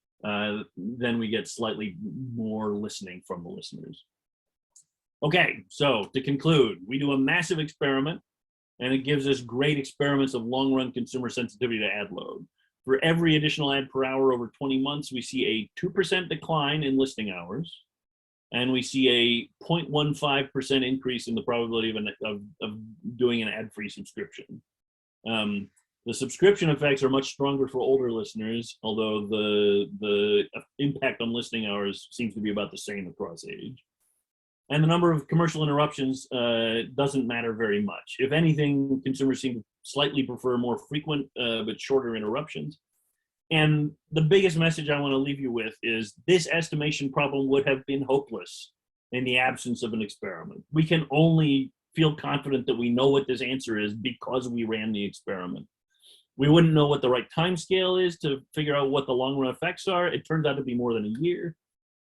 then we get slightly more listening from the listeners. Okay, so to conclude, we do a massive experiment, and it gives us great experiments of long-run consumer sensitivity to ad load. For every additional ad per hour over 20 months, we see a 2% decline in listening hours, and we see a 0.15% increase in the probability of doing an ad-free subscription. The subscription effects are much stronger for older listeners, although the impact on listening hours seems to be about the same across age. And the number of commercial interruptions doesn't matter very much. If anything, consumers seem to slightly prefer more frequent but shorter interruptions. And the biggest message I want to leave you with is this estimation problem would have been hopeless in the absence of an experiment. We can only feel confident that we know what this answer is because we ran the experiment. We wouldn't know what the right time scale is to figure out what the long run effects are. It turns out to be more than a year.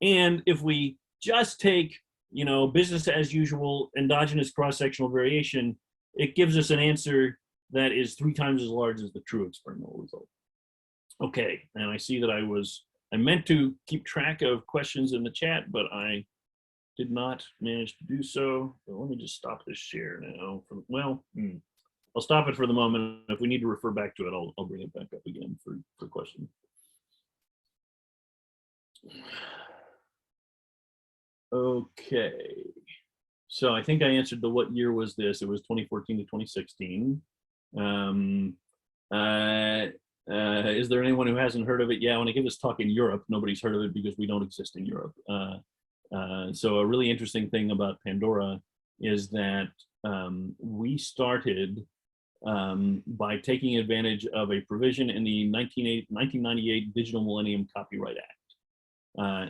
And if we just take, you know, business as usual endogenous cross-sectional variation, it gives us an answer that is 3 times as large as the true experimental result. Okay, and I see that I meant to keep track of questions in the chat, but I did not manage to do so. So let me just stop this share now. I'll stop it for the moment. If we need to refer back to it, I'll bring it back up again for questions. Okay. So I think I answered the what year was this? It was 2014 to 2016. Is there anyone who hasn't heard of it? Yeah, when I give this talk in Europe, nobody's heard of it because we don't exist in Europe. So a really interesting thing about Pandora is that we started by taking advantage of a provision in the 1998 Digital Millennium Copyright Act.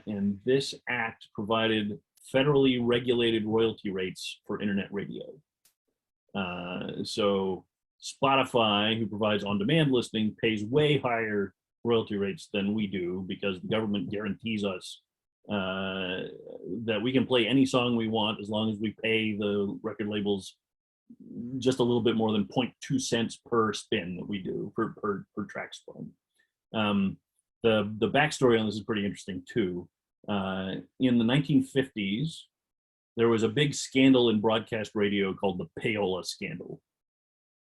And this act provided federally regulated royalty rates for internet radio. So Spotify, who provides on-demand listening, pays way higher royalty rates than we do because the government guarantees us that we can play any song we want as long as we pay the record labels just a little bit more than 0.2 cents per spin that we do, per track spin. The backstory on this is pretty interesting too. In the 1950s, there was a big scandal in broadcast radio called the payola scandal.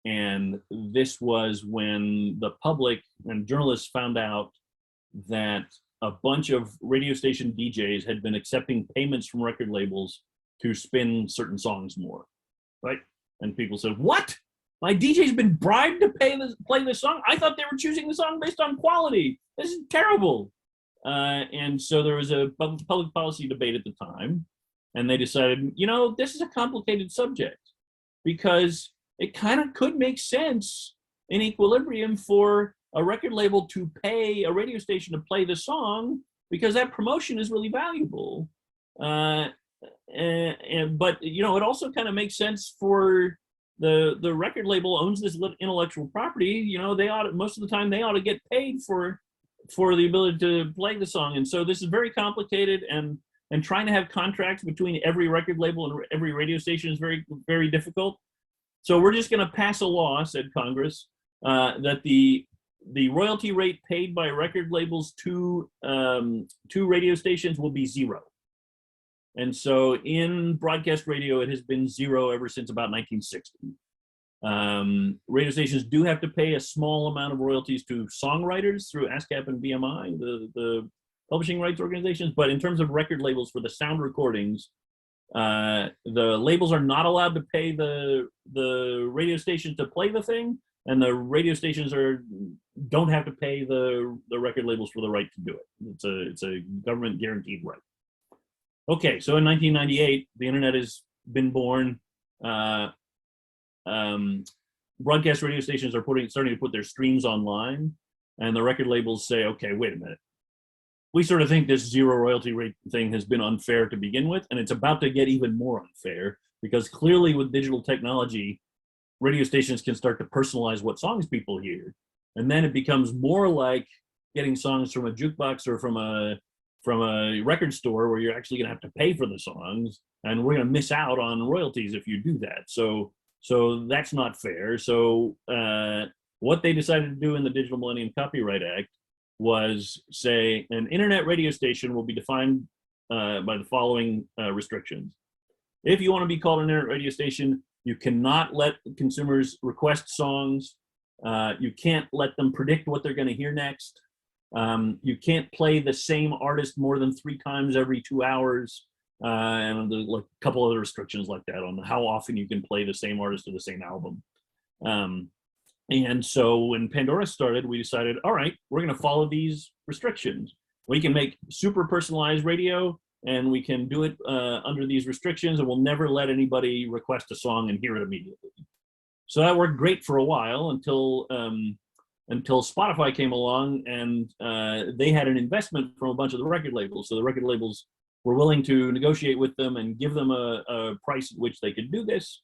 And this was when the public and journalists found out that a bunch of radio station DJs had been accepting payments from record labels to spin certain songs more, right? And people said, what? My DJ's been bribed to play this song? I thought they were choosing the song based on quality. This is terrible. And so there was a public policy debate at the time, and they decided, you know, this is a complicated subject because it kind of could make sense in equilibrium for a record label to pay a radio station to play the song because that promotion is really valuable. But you know, it also kind of makes sense for the record label owns this intellectual property. You know, they ought to, most of the time they ought to get paid for the ability to play the song. And so this is very complicated, and trying to have contracts between every record label and every radio station is very, very difficult. So we're just going to pass a law, said Congress, that the royalty rate paid by record labels to radio stations will be zero. And so in broadcast radio, it has been zero ever since about 1960. Radio stations do have to pay a small amount of royalties to songwriters through ASCAP and BMI, the publishing rights organizations. But in terms of record labels for the sound recordings, the labels are not allowed to pay the radio stations to play the thing, and the radio stations don't have to pay the record labels for the right to do it. It's a government guaranteed right. Okay, so in 1998, the internet has been born. Broadcast radio stations are starting to put their streams online, and the record labels say, okay, wait a minute. We sort of think this zero royalty rate thing has been unfair to begin with, and it's about to get even more unfair because clearly with digital technology, radio stations can start to personalize what songs people hear. And then it becomes more like getting songs from a jukebox or from a record store where you're actually going to have to pay for the songs, and we're going to miss out on royalties if you do that. So that's not fair. So what they decided to do in the Digital Millennium Copyright Act was say an internet radio station will be defined by the following restrictions. If you want to be called an internet radio station, you cannot let consumers request songs. You can't let them predict what they're going to hear next. You can't play the same artist more than 3 times every 2 hours. And there's like a couple other restrictions like that on how often you can play the same artist or the same album. And so when Pandora started, we decided, all right, we're going to follow these restrictions. We can make super personalized radio, and we can do it under these restrictions, and we'll never let anybody request a song and hear it immediately. So that worked great for a while until Spotify came along, and they had an investment from a bunch of the record labels. So the record labels were willing to negotiate with them and give them a price at which they could do this.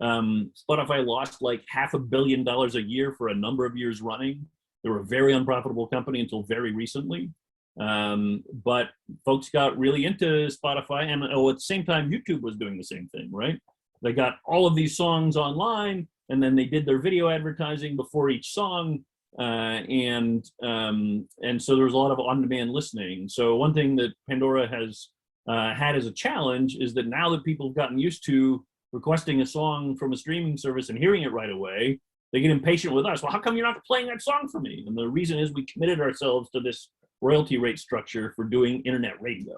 Spotify lost like $500 million a year for a number of years running. They were a very unprofitable company until very recently. But folks got really into Spotify, and at the same time, YouTube was doing the same thing, right? They got all of these songs online, and then they did their video advertising before each song. And so there was a lot of on-demand listening. So one thing that Pandora has had as a challenge is that now that people have gotten used to requesting a song from a streaming service and hearing it right away, they get impatient with us. Well, how come you're not playing that song for me? And the reason is we committed ourselves to this royalty rate structure for doing internet radio.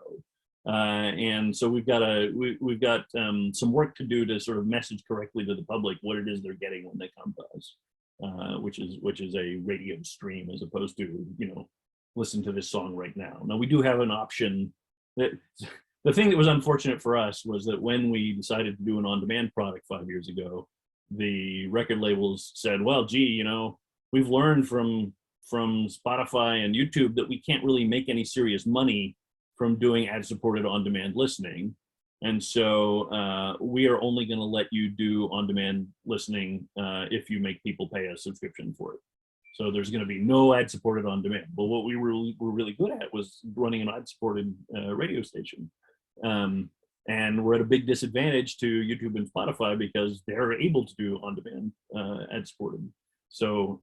And so we've got some work to do to sort of message correctly to the public what it is they're getting when they come to us, which is a radio stream as opposed to, listen to this song right now. Now we do have an option. The thing that was unfortunate for us was that when we decided to do an on-demand product 5 years ago, the record labels said, well, gee, we've learned from Spotify and YouTube that we can't really make any serious money from doing ad-supported on-demand listening. And so we are only going to let you do on-demand listening if you make people pay a subscription for it. So there's going to be no ad-supported on-demand. But what we were really good at was running an ad-supported radio station. And we're at a big disadvantage to YouTube and Spotify because they're able to do on-demand ad-supported. So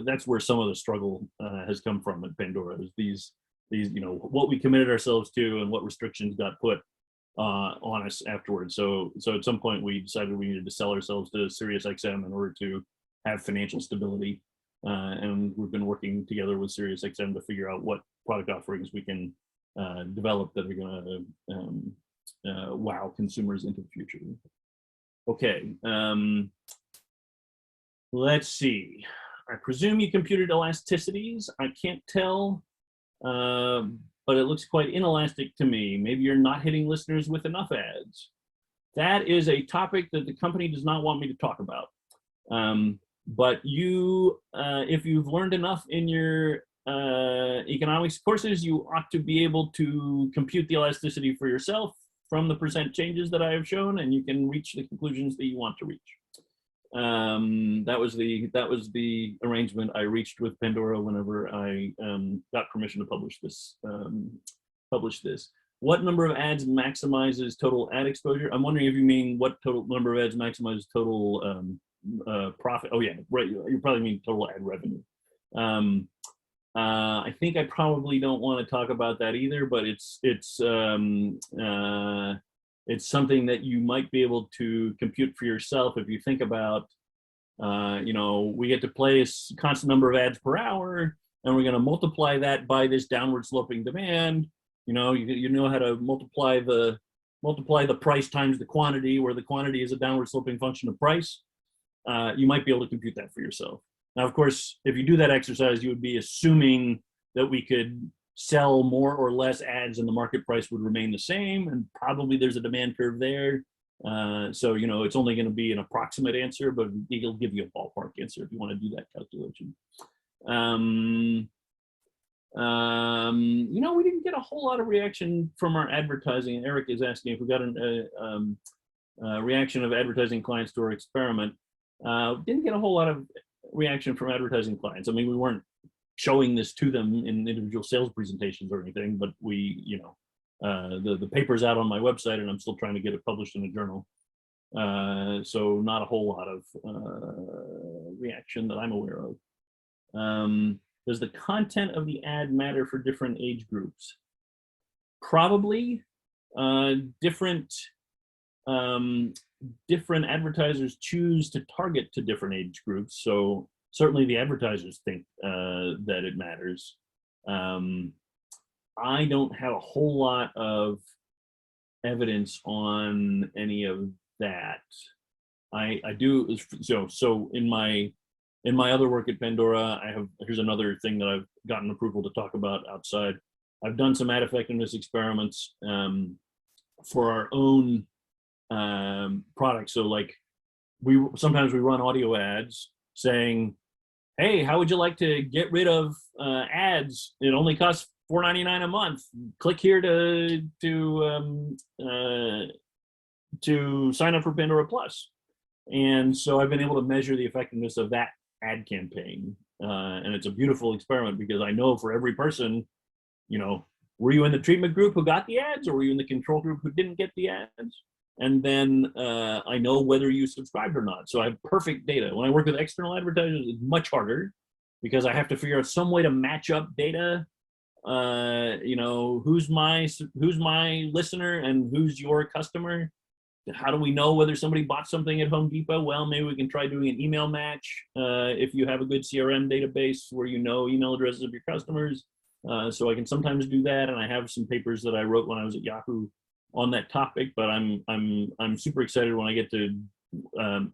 that's where some of the struggle has come from at Pandora, is these what we committed ourselves to and what restrictions got put on us afterwards. So at some point we decided we needed to sell ourselves to SiriusXM in order to have financial stability. And we've been working together with SiriusXM to figure out what product offerings we can develop that are going to wow consumers into the future. Okay, let's see. I presume you computed elasticities. I can't tell, but it looks quite inelastic to me. Maybe you're not hitting listeners with enough ads. That is a topic that the company does not want me to talk about. But you, if you've learned enough in your economics courses, you ought to be able to compute the elasticity for yourself from the percent changes that I have shown, and you can reach the conclusions that you want to reach. That was the arrangement I reached with Pandora whenever I got permission to publish this. What number of ads maximizes total ad exposure? I'm wondering if you mean what total number of ads maximizes total profit. Oh yeah, right. You probably mean total ad revenue. I think I probably don't want to talk about that either, but it's something that you might be able to compute for yourself if you think about, we get to play a constant number of ads per hour, and we're going to multiply that by this downward sloping demand. You know how to multiply the price times the quantity, where the quantity is a downward sloping function of price. You might be able to compute that for yourself. Now, of course, if you do that exercise, you would be assuming that we could sell more or less ads and the market price would remain the same, and probably there's a demand curve there. So, it's only going to be an approximate answer, but it'll give you a ballpark answer if you want to do that calculation. We didn't get a whole lot of reaction from our advertising. Eric is asking if we got a reaction of advertising clients to our experiment. Didn't get a whole lot of reaction from advertising clients. I mean, we weren't showing this to them in individual sales presentations or anything, but we, the paper's out on my website and I'm still trying to get it published in a journal. So not a whole lot of reaction that I'm aware of. Does the content of the ad matter for different age groups? Probably. Different advertisers choose to target to different age groups. So certainly the advertisers think that it matters. I don't have a whole lot of evidence on any of that. I do, so in my other work at Pandora, here's another thing that I've gotten approval to talk about outside. I've done some ad effectiveness experiments for our own products. So like sometimes we run audio ads saying, hey, how would you like to get rid of ads? It only costs $4.99 a month. Click here to sign up for Pandora Plus. And so I've been able to measure the effectiveness of that ad campaign. And it's a beautiful experiment because I know for every person, were you in the treatment group who got the ads, or were you in the control group who didn't get the ads? And then I know whether you subscribed or not. So I have perfect data. When I work with external advertisers, it's much harder because I have to figure out some way to match up data. Who's my listener and who's your customer, how do we know whether somebody bought something at Home Depot? Well, maybe we can try doing an email match if you have a good CRM database where you know email addresses of your customers. So I can sometimes do that, and I have some papers that I wrote when I was at Yahoo on that topic. But I'm super excited when I get to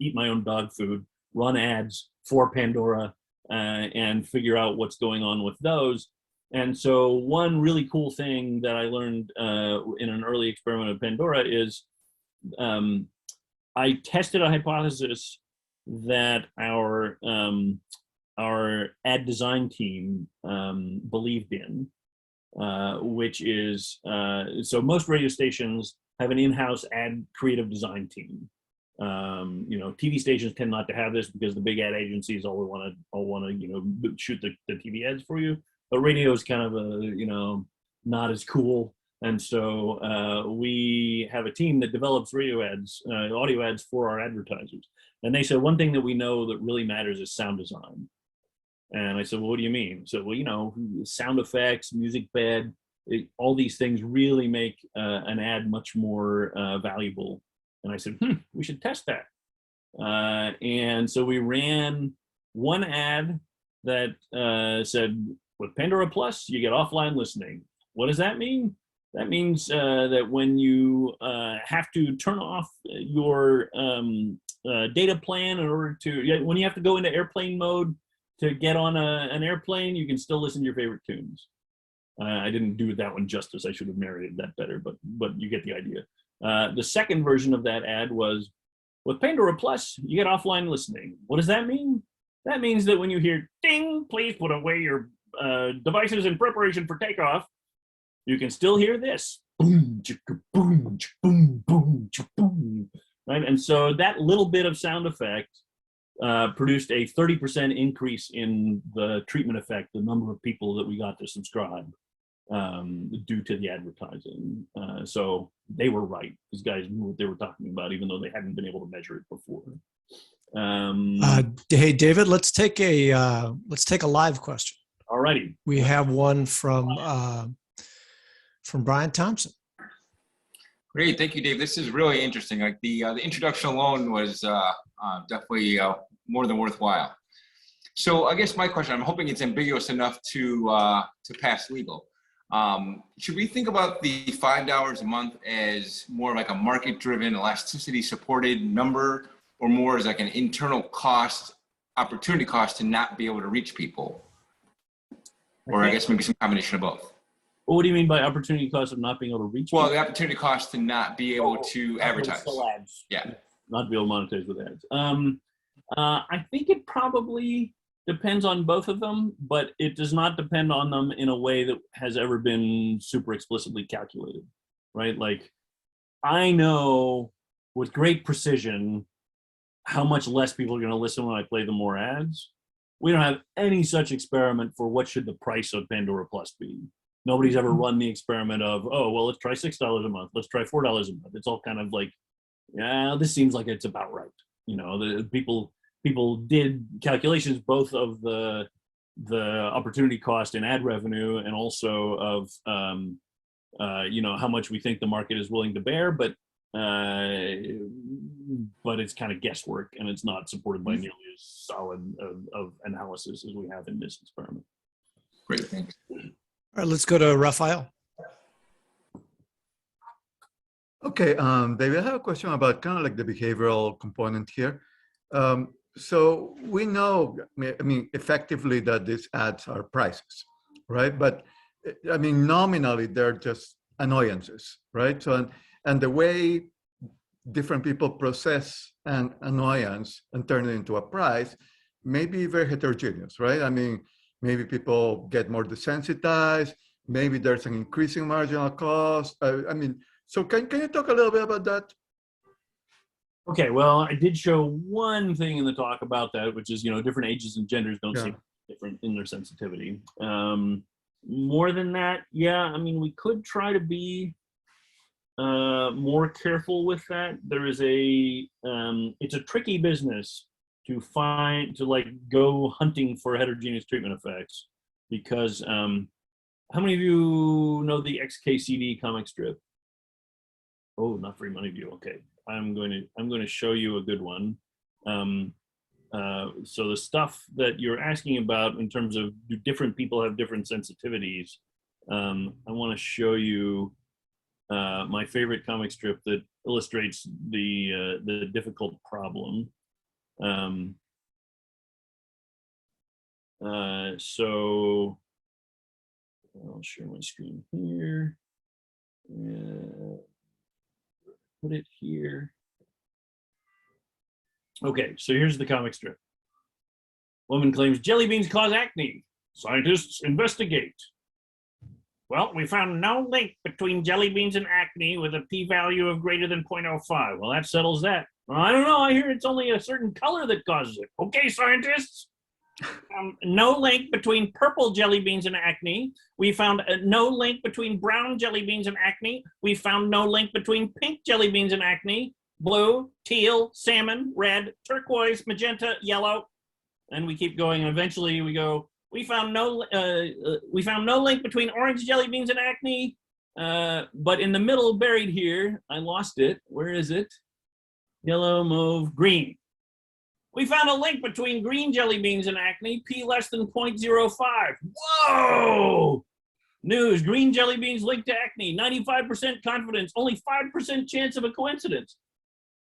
eat my own dog food, run ads for Pandora, and figure out what's going on with those. And so one really cool thing that I learned in an early experiment of Pandora is I tested a hypothesis that our ad design team believed in, which is so most radio stations have an in-house ad creative design team. TV stations tend not to have this because the big ad agencies all want to shoot the TV ads for you. But radio is kind of not as cool, and so we have a team that develops radio ads, audio ads for our advertisers. And they said one thing that we know that really matters is sound design. And I said, well, what do you mean? So, well, sound effects, music bed, all these things really make an ad much more valuable. And I said, we should test that. And so we ran one ad that said, with Pandora Plus, you get offline listening. What does that mean? That means that when you have to turn off your data plan in order to, when you have to go into airplane mode to get on an airplane, you can still listen to your favorite tunes. I didn't do that one justice. I should have narrated that better, but you get the idea. The second version of that ad was, with Pandora Plus, you get offline listening. What does that mean? That means that when you hear ding, please put away your devices in preparation for takeoff, you can still hear this. Boom, chicka, boom, boom, boom, boom. Right? And so that little bit of sound effect produced a 30% increase in the treatment effect, the number of people that we got to subscribe due to the advertising. So they were right. These guys knew what they were talking about, even though they hadn't been able to measure it before. Hey, David, let's take a live question. All righty. We have one from Brian Thompson. Great, thank you, Dave. This is really interesting. Like the introduction alone was definitely more than worthwhile. So I guess my question, I'm hoping it's ambiguous enough to pass legal. Should we think about the $5 a month as more like a market-driven, elasticity-supported number, or more as like an internal cost, opportunity cost to not be able to reach people? Or I guess maybe some combination of both. Well, what do you mean by opportunity cost of not being able to reach Well, people? the opportunity cost to not be able to advertise. Sell ads. Yeah. Not to be able to monetize with ads. I think it probably depends on both of them, but it does not depend on them in a way that has ever been super explicitly calculated, right? Like, I know with great precision how much less people are going to listen when I play them more ads. We don't have any such experiment for what should the price of Pandora Plus be. Nobody's ever run the experiment of, oh, well, let's try $6 a month. Let's try $4 a month. It's all kind of like, yeah, this seems like it's about right. The people did calculations both of the opportunity cost in ad revenue and also of how much we think the market is willing to bear, but it's kind of guesswork, and it's not supported by nearly as solid of analysis as we have in this experiment. Great, thanks. All right, let's go to Raphael. Okay, David, I have a question about kind of like the behavioral component here. So we know, I mean, effectively that these ads are prices, right? But I mean, nominally, they're just annoyances, right? So, and the way different people process an annoyance and turn it into a price may be very heterogeneous, right? I mean, maybe people get more desensitized, maybe there's an increasing marginal cost. So can you talk a little bit about that? Okay, well, I did show one thing in the talk about that, which is, different ages and genders don't seem different in their sensitivity. More than that, yeah, I mean, we could try to be more careful with that. There is it's a tricky business to go hunting for heterogeneous treatment effects, because how many of you know the XKCD comic strip? Oh, not very many of you. Okay. I'm going to show you a good one. So the stuff that you're asking about in terms of do different people have different sensitivities, I want to show you my favorite comic strip that illustrates the difficult problem. So I'll share my screen here. Put it here. Okay, so here's the comic strip. Woman claims jelly beans cause acne. Scientists investigate. Well, we found no link between jelly beans and acne with a p-value of greater than 0.05. Well, that settles that. Well, I don't know. I hear it's only a certain color that causes it. Okay, scientists. No link between purple jelly beans and acne. We found no link between brown jelly beans and acne. We found no link between pink jelly beans and acne. Blue, teal, salmon, red, turquoise, magenta, yellow, and we keep going. And eventually, we go. We found no link between orange jelly beans and acne. But in the middle, buried here, I lost it. Where is it? Yellow, mauve, green. We found a link between green jelly beans and acne, p less than 0.05. Whoa! News, green jelly beans linked to acne, 95% confidence, only 5% chance of a coincidence.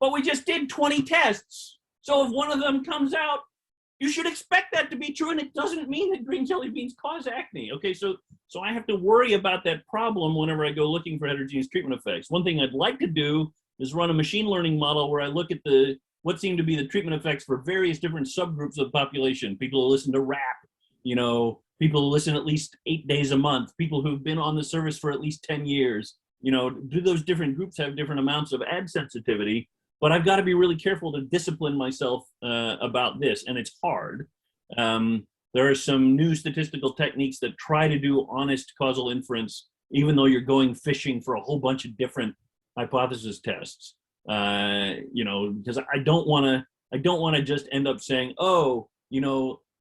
But we just did 20 tests. So if one of them comes out, you should expect that to be true, and it doesn't mean that green jelly beans cause acne. Okay, so I have to worry about that problem whenever I go looking for heterogeneous treatment effects. One thing I'd like to do is run a machine learning model where I look at what seem to be the treatment effects for various different subgroups of the population. People who listen to rap, people who listen at least 8 days a month, people who've been on the service for at least 10 years. Do those different groups have different amounts of ad sensitivity? But I've got to be really careful to discipline myself about this, and it's hard. There are some new statistical techniques that try to do honest causal inference, even though you're going fishing for a whole bunch of different hypothesis tests. Because I don't want to just end up saying,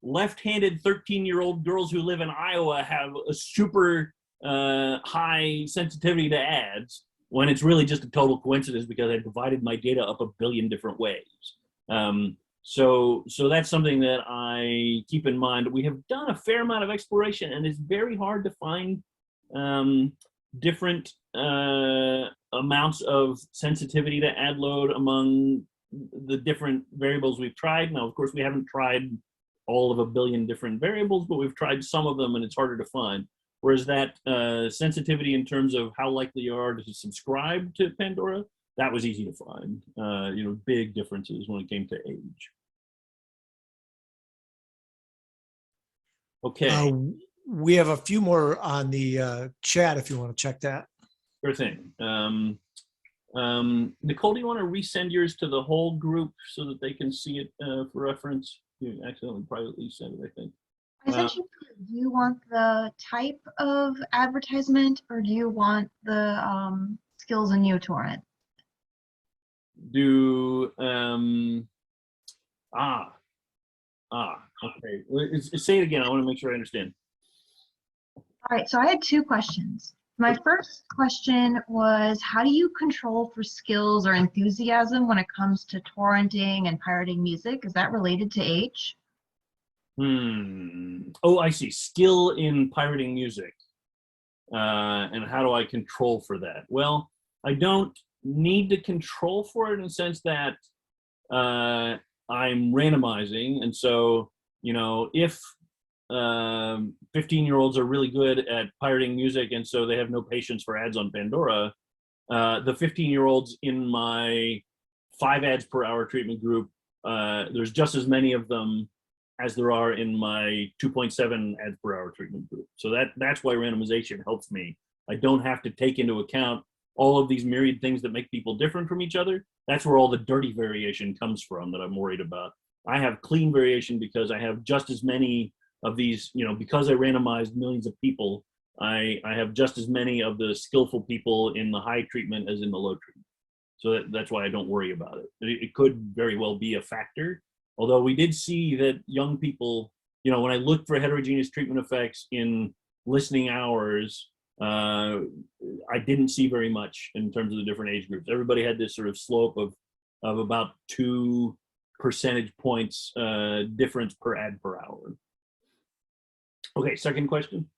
left-handed 13-year-old girls who live in Iowa have a super high sensitivity to ads, when it's really just a total coincidence because I divided my data up a billion different ways. So that's something that I keep in mind. We have done a fair amount of exploration, and it's very hard to find different amounts of sensitivity to ad load among the different variables we've tried. Now, of course, we haven't tried all of a billion different variables, but we've tried some of them, and it's harder to find. Whereas that sensitivity in terms of how likely you are to subscribe to Pandora, that was easy to find. Big differences when it came to age. Okay. We have a few more on the chat if you want to check that. Sure thing. Nicole, do you want to resend yours to the whole group so that they can see it for reference? You accidentally privately sent it, I think. I sent you, do you want the type of advertisement or do you want the skills in uTorrent? Okay. Say it again. I want to make sure I understand. All right, so I had two questions. My first question was, how do you control for skills or enthusiasm when it comes to torrenting and pirating music? Is that related to age? Oh, I see. Skill in pirating music. And how do I control for that? Well, I don't need to control for it in the sense that I'm randomizing. And so, if 15-year-olds are really good at pirating music and so they have no patience for ads on Pandora, the 15-year-olds in my 5 ads per hour treatment group, there's just as many of them as there are in my 2.7 ads per hour treatment group. So that's why randomization helps me. I don't have to take into account all of these myriad things that make people different from each other. That's where all the dirty variation comes from that I'm worried about. I have clean variation because I have just as many of these, because I randomized millions of people, I have just as many of the skillful people in the high treatment as in the low treatment. So that's why I don't worry about it. It could very well be a factor. Although we did see that young people, when I looked for heterogeneous treatment effects in listening hours, I didn't see very much in terms of the different age groups. Everybody had this sort of slope of about 2 percentage points difference per ad per hour. Okay, second question.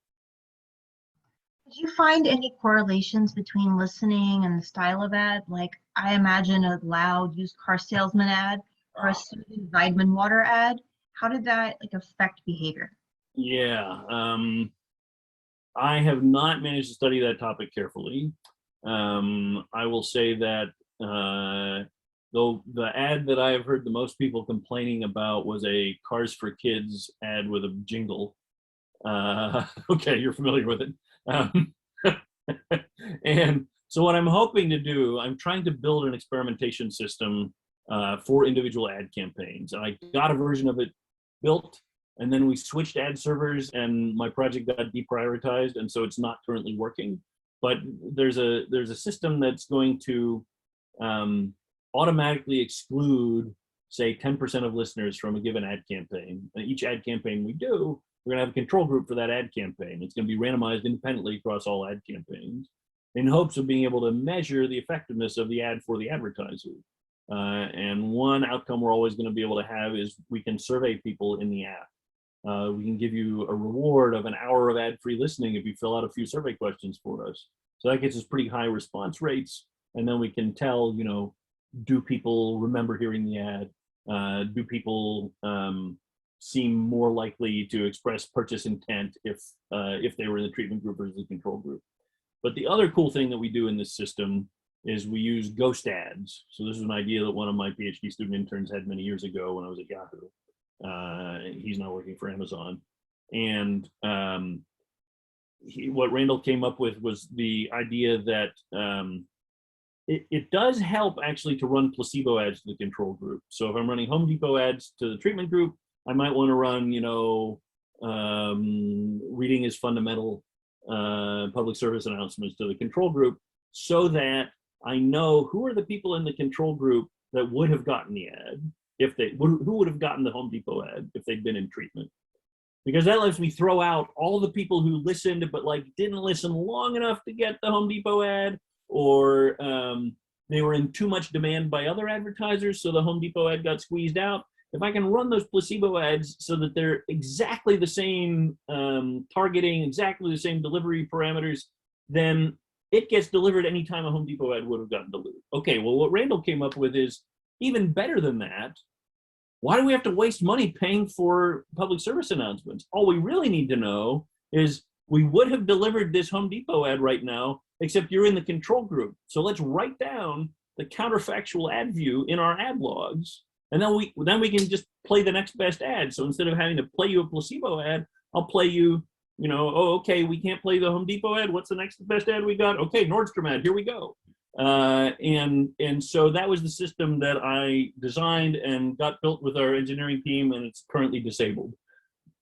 Did you find any correlations between listening and the style of ad? Like, I imagine a loud used car salesman ad or a soothing vitamin water ad. How did that like affect behavior? Yeah, I have not managed to study that topic carefully. I will say that though the ad that I have heard the most people complaining about was a Cars for Kids ad with a jingle. Okay, you're familiar with it. And so what I'm hoping to do, I'm trying to build an experimentation system for individual ad campaigns. And I got a version of it built, and then we switched ad servers and my project got deprioritized, and so it's not currently working. But there's a system that's going to automatically exclude, say, 10% of listeners from a given ad campaign. And each ad campaign we do, we're going to have a control group for that ad campaign. It's going to be randomized independently across all ad campaigns in hopes of being able to measure the effectiveness of the ad for the advertiser. And one outcome we're always going to be able to have is we can survey people in the app. We can give you a reward of an hour of ad-free listening if you fill out a few survey questions for us. So that gets us pretty high response rates. And then we can tell, you know, do people remember hearing the ad? Do people seem more likely to express purchase intent if they were in the treatment group versus the control group? But the other cool thing that we do in this system is we use ghost ads. So this is an idea that one of my PhD student interns had many years ago when I was at Yahoo. He's now working for Amazon. And what Randall came up with was the idea that it does help actually to run placebo ads to the control group. So if I'm running Home Depot ads to the treatment group, I might want to run, you know, reading is fundamental public service announcements to the control group, so that I know who are the people in the control group that would have gotten the ad if they who would have gotten the Home Depot ad if they'd been in treatment. Because that lets me throw out all the people who listened but like didn't listen long enough to get the Home Depot ad, or they were in too much demand by other advertisers, so the Home Depot ad got squeezed out. If I can run those placebo ads so that they're exactly the same targeting, exactly the same delivery parameters, then it gets delivered anytime a Home Depot ad would have gotten delivered. Okay, well, what Randall came up with is even better than that. Why do we have to waste money paying for public service announcements? All we really need to know is we would have delivered this Home Depot ad right now, except you're in the control group. So let's write down the counterfactual ad view in our ad logs, and then we can just play the next best ad. So instead of having to play you a placebo ad, I'll play you, you know, oh, okay, we can't play the Home Depot ad. What's the next best ad we got? Okay, Nordstrom ad, here we go. And so that was the system that I designed and got built with our engineering team, and it's currently disabled.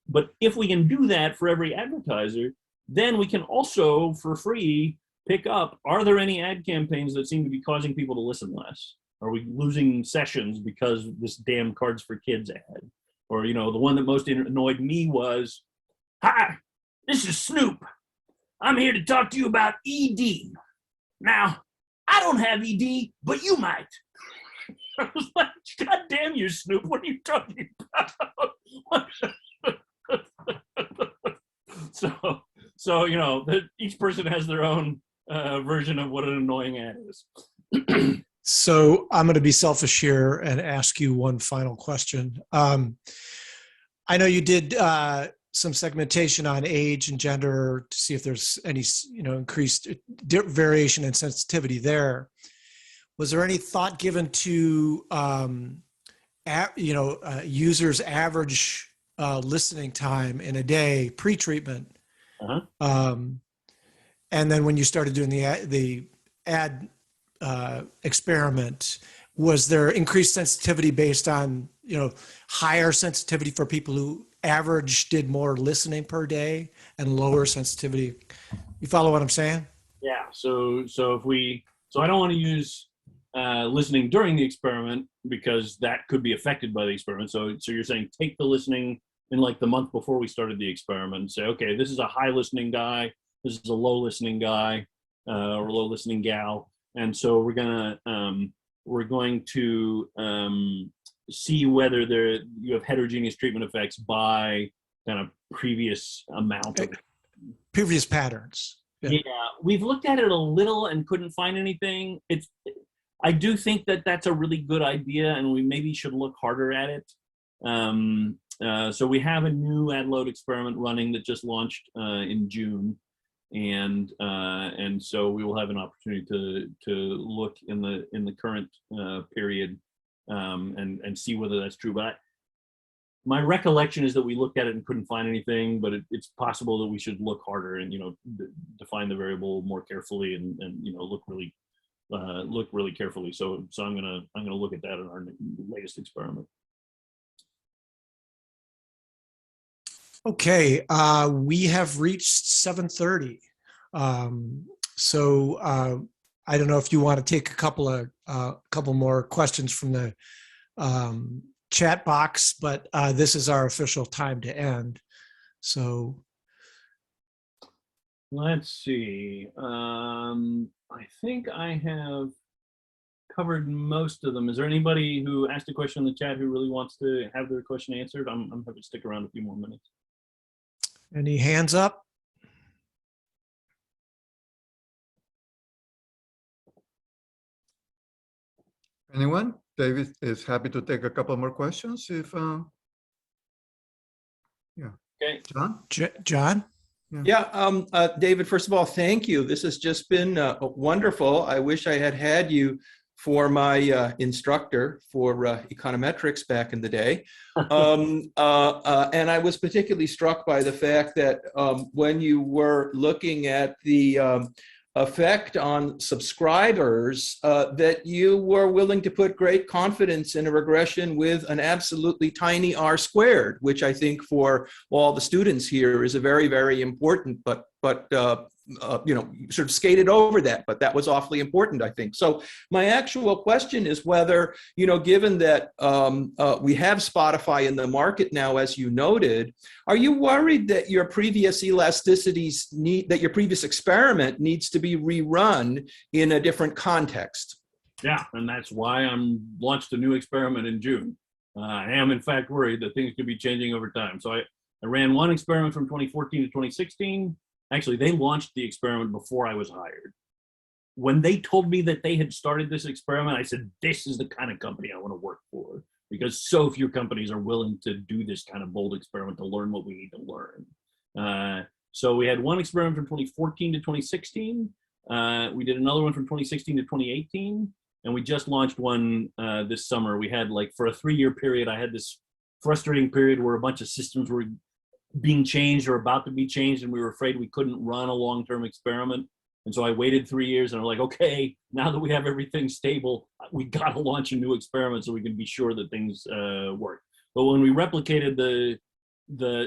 But if we can do that for every advertiser, then we can also, for free, pick up, are there any ad campaigns that seem to be causing people to listen less? Are we losing sessions because of this damn Cards for Kids ad? Or, you know, the one that most annoyed me was, hi, this is Snoop. I'm here to talk to you about ED. Now, I don't have ED, but you might. I was like, God damn you, Snoop, what are you talking about? So you know, each person has their own version of what an annoying ad is. So I'm going to be selfish here and ask you one final question. I know you did some segmentation on age and gender to see if there's any, you know, increased variation in sensitivity there. Was there any thought given to, users' average listening time in a day pre-treatment? Uh-huh. And then when you started doing the ad experiment, was there increased sensitivity based on, you know, higher sensitivity for people who average did more listening per day and lower sensitivity? You follow what I'm saying? Yeah. So I don't want to use listening during the experiment because that could be affected by the experiment. So you're saying take the listening in like the month before we started the experiment and say, okay, this is a high listening guy. this is a low listening guy or low listening gal, and so we're going to see whether you have heterogeneous treatment effects by kind of previous amount of previous patterns. Yeah, we've looked at it a little and couldn't find anything. I do think that that's a really good idea, and we maybe should look harder at it. So we have a new ad load experiment running that just launched in June, and so we will have an opportunity to look in the current period and see whether that's true. But my recollection is that we looked at it and couldn't find anything, but it's possible that we should look harder and define the variable more carefully and look really carefully. So I'm gonna look at that in our latest experiment. Okay, we have reached 7:30. So I don't know if you want to take a couple more questions from the chat box, but this is our official time to end. So let's see. I think I have covered most of them. Is there anybody who asked a question in the chat who really wants to have their question answered? I'm happy to stick around a few more minutes. Any hands up? Anyone? David is happy to take a couple more questions if, yeah. Okay. John? John? Yeah, David, first of all, thank you. This has just been wonderful. I wish I had you for my instructor for econometrics back in the day. And I was particularly struck by the fact that when you were looking at the effect on subscribers, that you were willing to put great confidence in a regression with an absolutely tiny R squared, which I think for all the students here is a very, very important, but sort of skated over that, but that was awfully important, I think. So my actual question is whether, given that we have Spotify in the market now, as you noted, are you worried that your previous elasticities that your previous experiment needs to be rerun in a different context? Yeah, and that's why I'm launched a new experiment in June. I am in fact worried that things could be changing over time. So I ran one experiment from 2014 to 2016. Actually, they launched the experiment before I was hired. When they told me that they had started this experiment, I said, this is the kind of company I want to work for, because so few companies are willing to do this kind of bold experiment to learn what we need to learn. So we had one experiment from 2014 to 2016. We did another one from 2016 to 2018. And we just launched one this summer. We had, like, for a 3-year period, I had this frustrating period where a bunch of systems were being changed or about to be changed, and we were afraid we couldn't run a long-term experiment. And so I waited 3 years, and I'm like, okay, now that we have everything stable, we got to launch a new experiment so we can be sure that things work. But when we replicated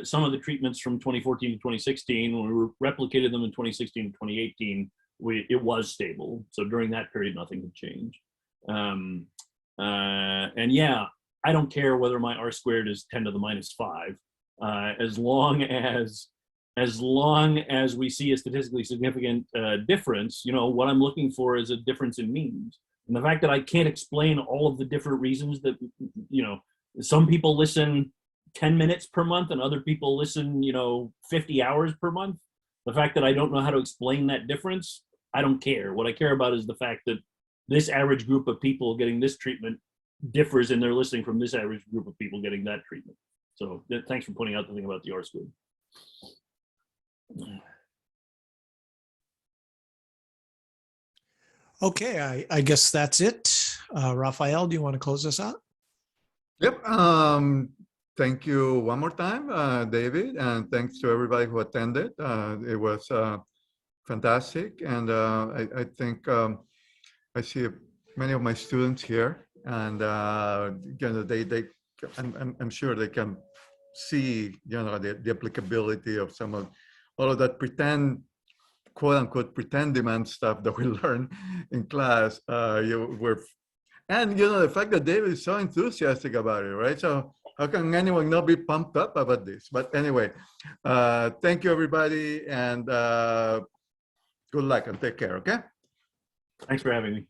some of the treatments from 2014 to 2016, when we replicated them in 2016 to 2018, it was stable. So during that period, nothing had changed. And yeah, I don't care whether my R squared is 10 to the minus 5. As long as we see a statistically significant difference, what I'm looking for is a difference in means. And the fact that I can't explain all of the different reasons that, some people listen 10 minutes per month and other people listen, 50 hours per month. The fact that I don't know how to explain that difference, I don't care. What I care about is the fact that this average group of people getting this treatment differs in their listening from this average group of people getting that treatment. So thanks for pointing out the thing about the R squared. Okay, I guess that's it. Raphael, do you want to close us out? Yep. Thank you one more time, David, and thanks to everybody who attended. It was fantastic, and I think I see many of my students here, and I'm sure they can see, the applicability of all of that quote unquote pretend demand stuff that we learn in class. And the fact that David is so enthusiastic about it, right? So How can anyone not be pumped up about this? But anyway, thank you, everybody, and good luck and take care, okay? Thanks for having me.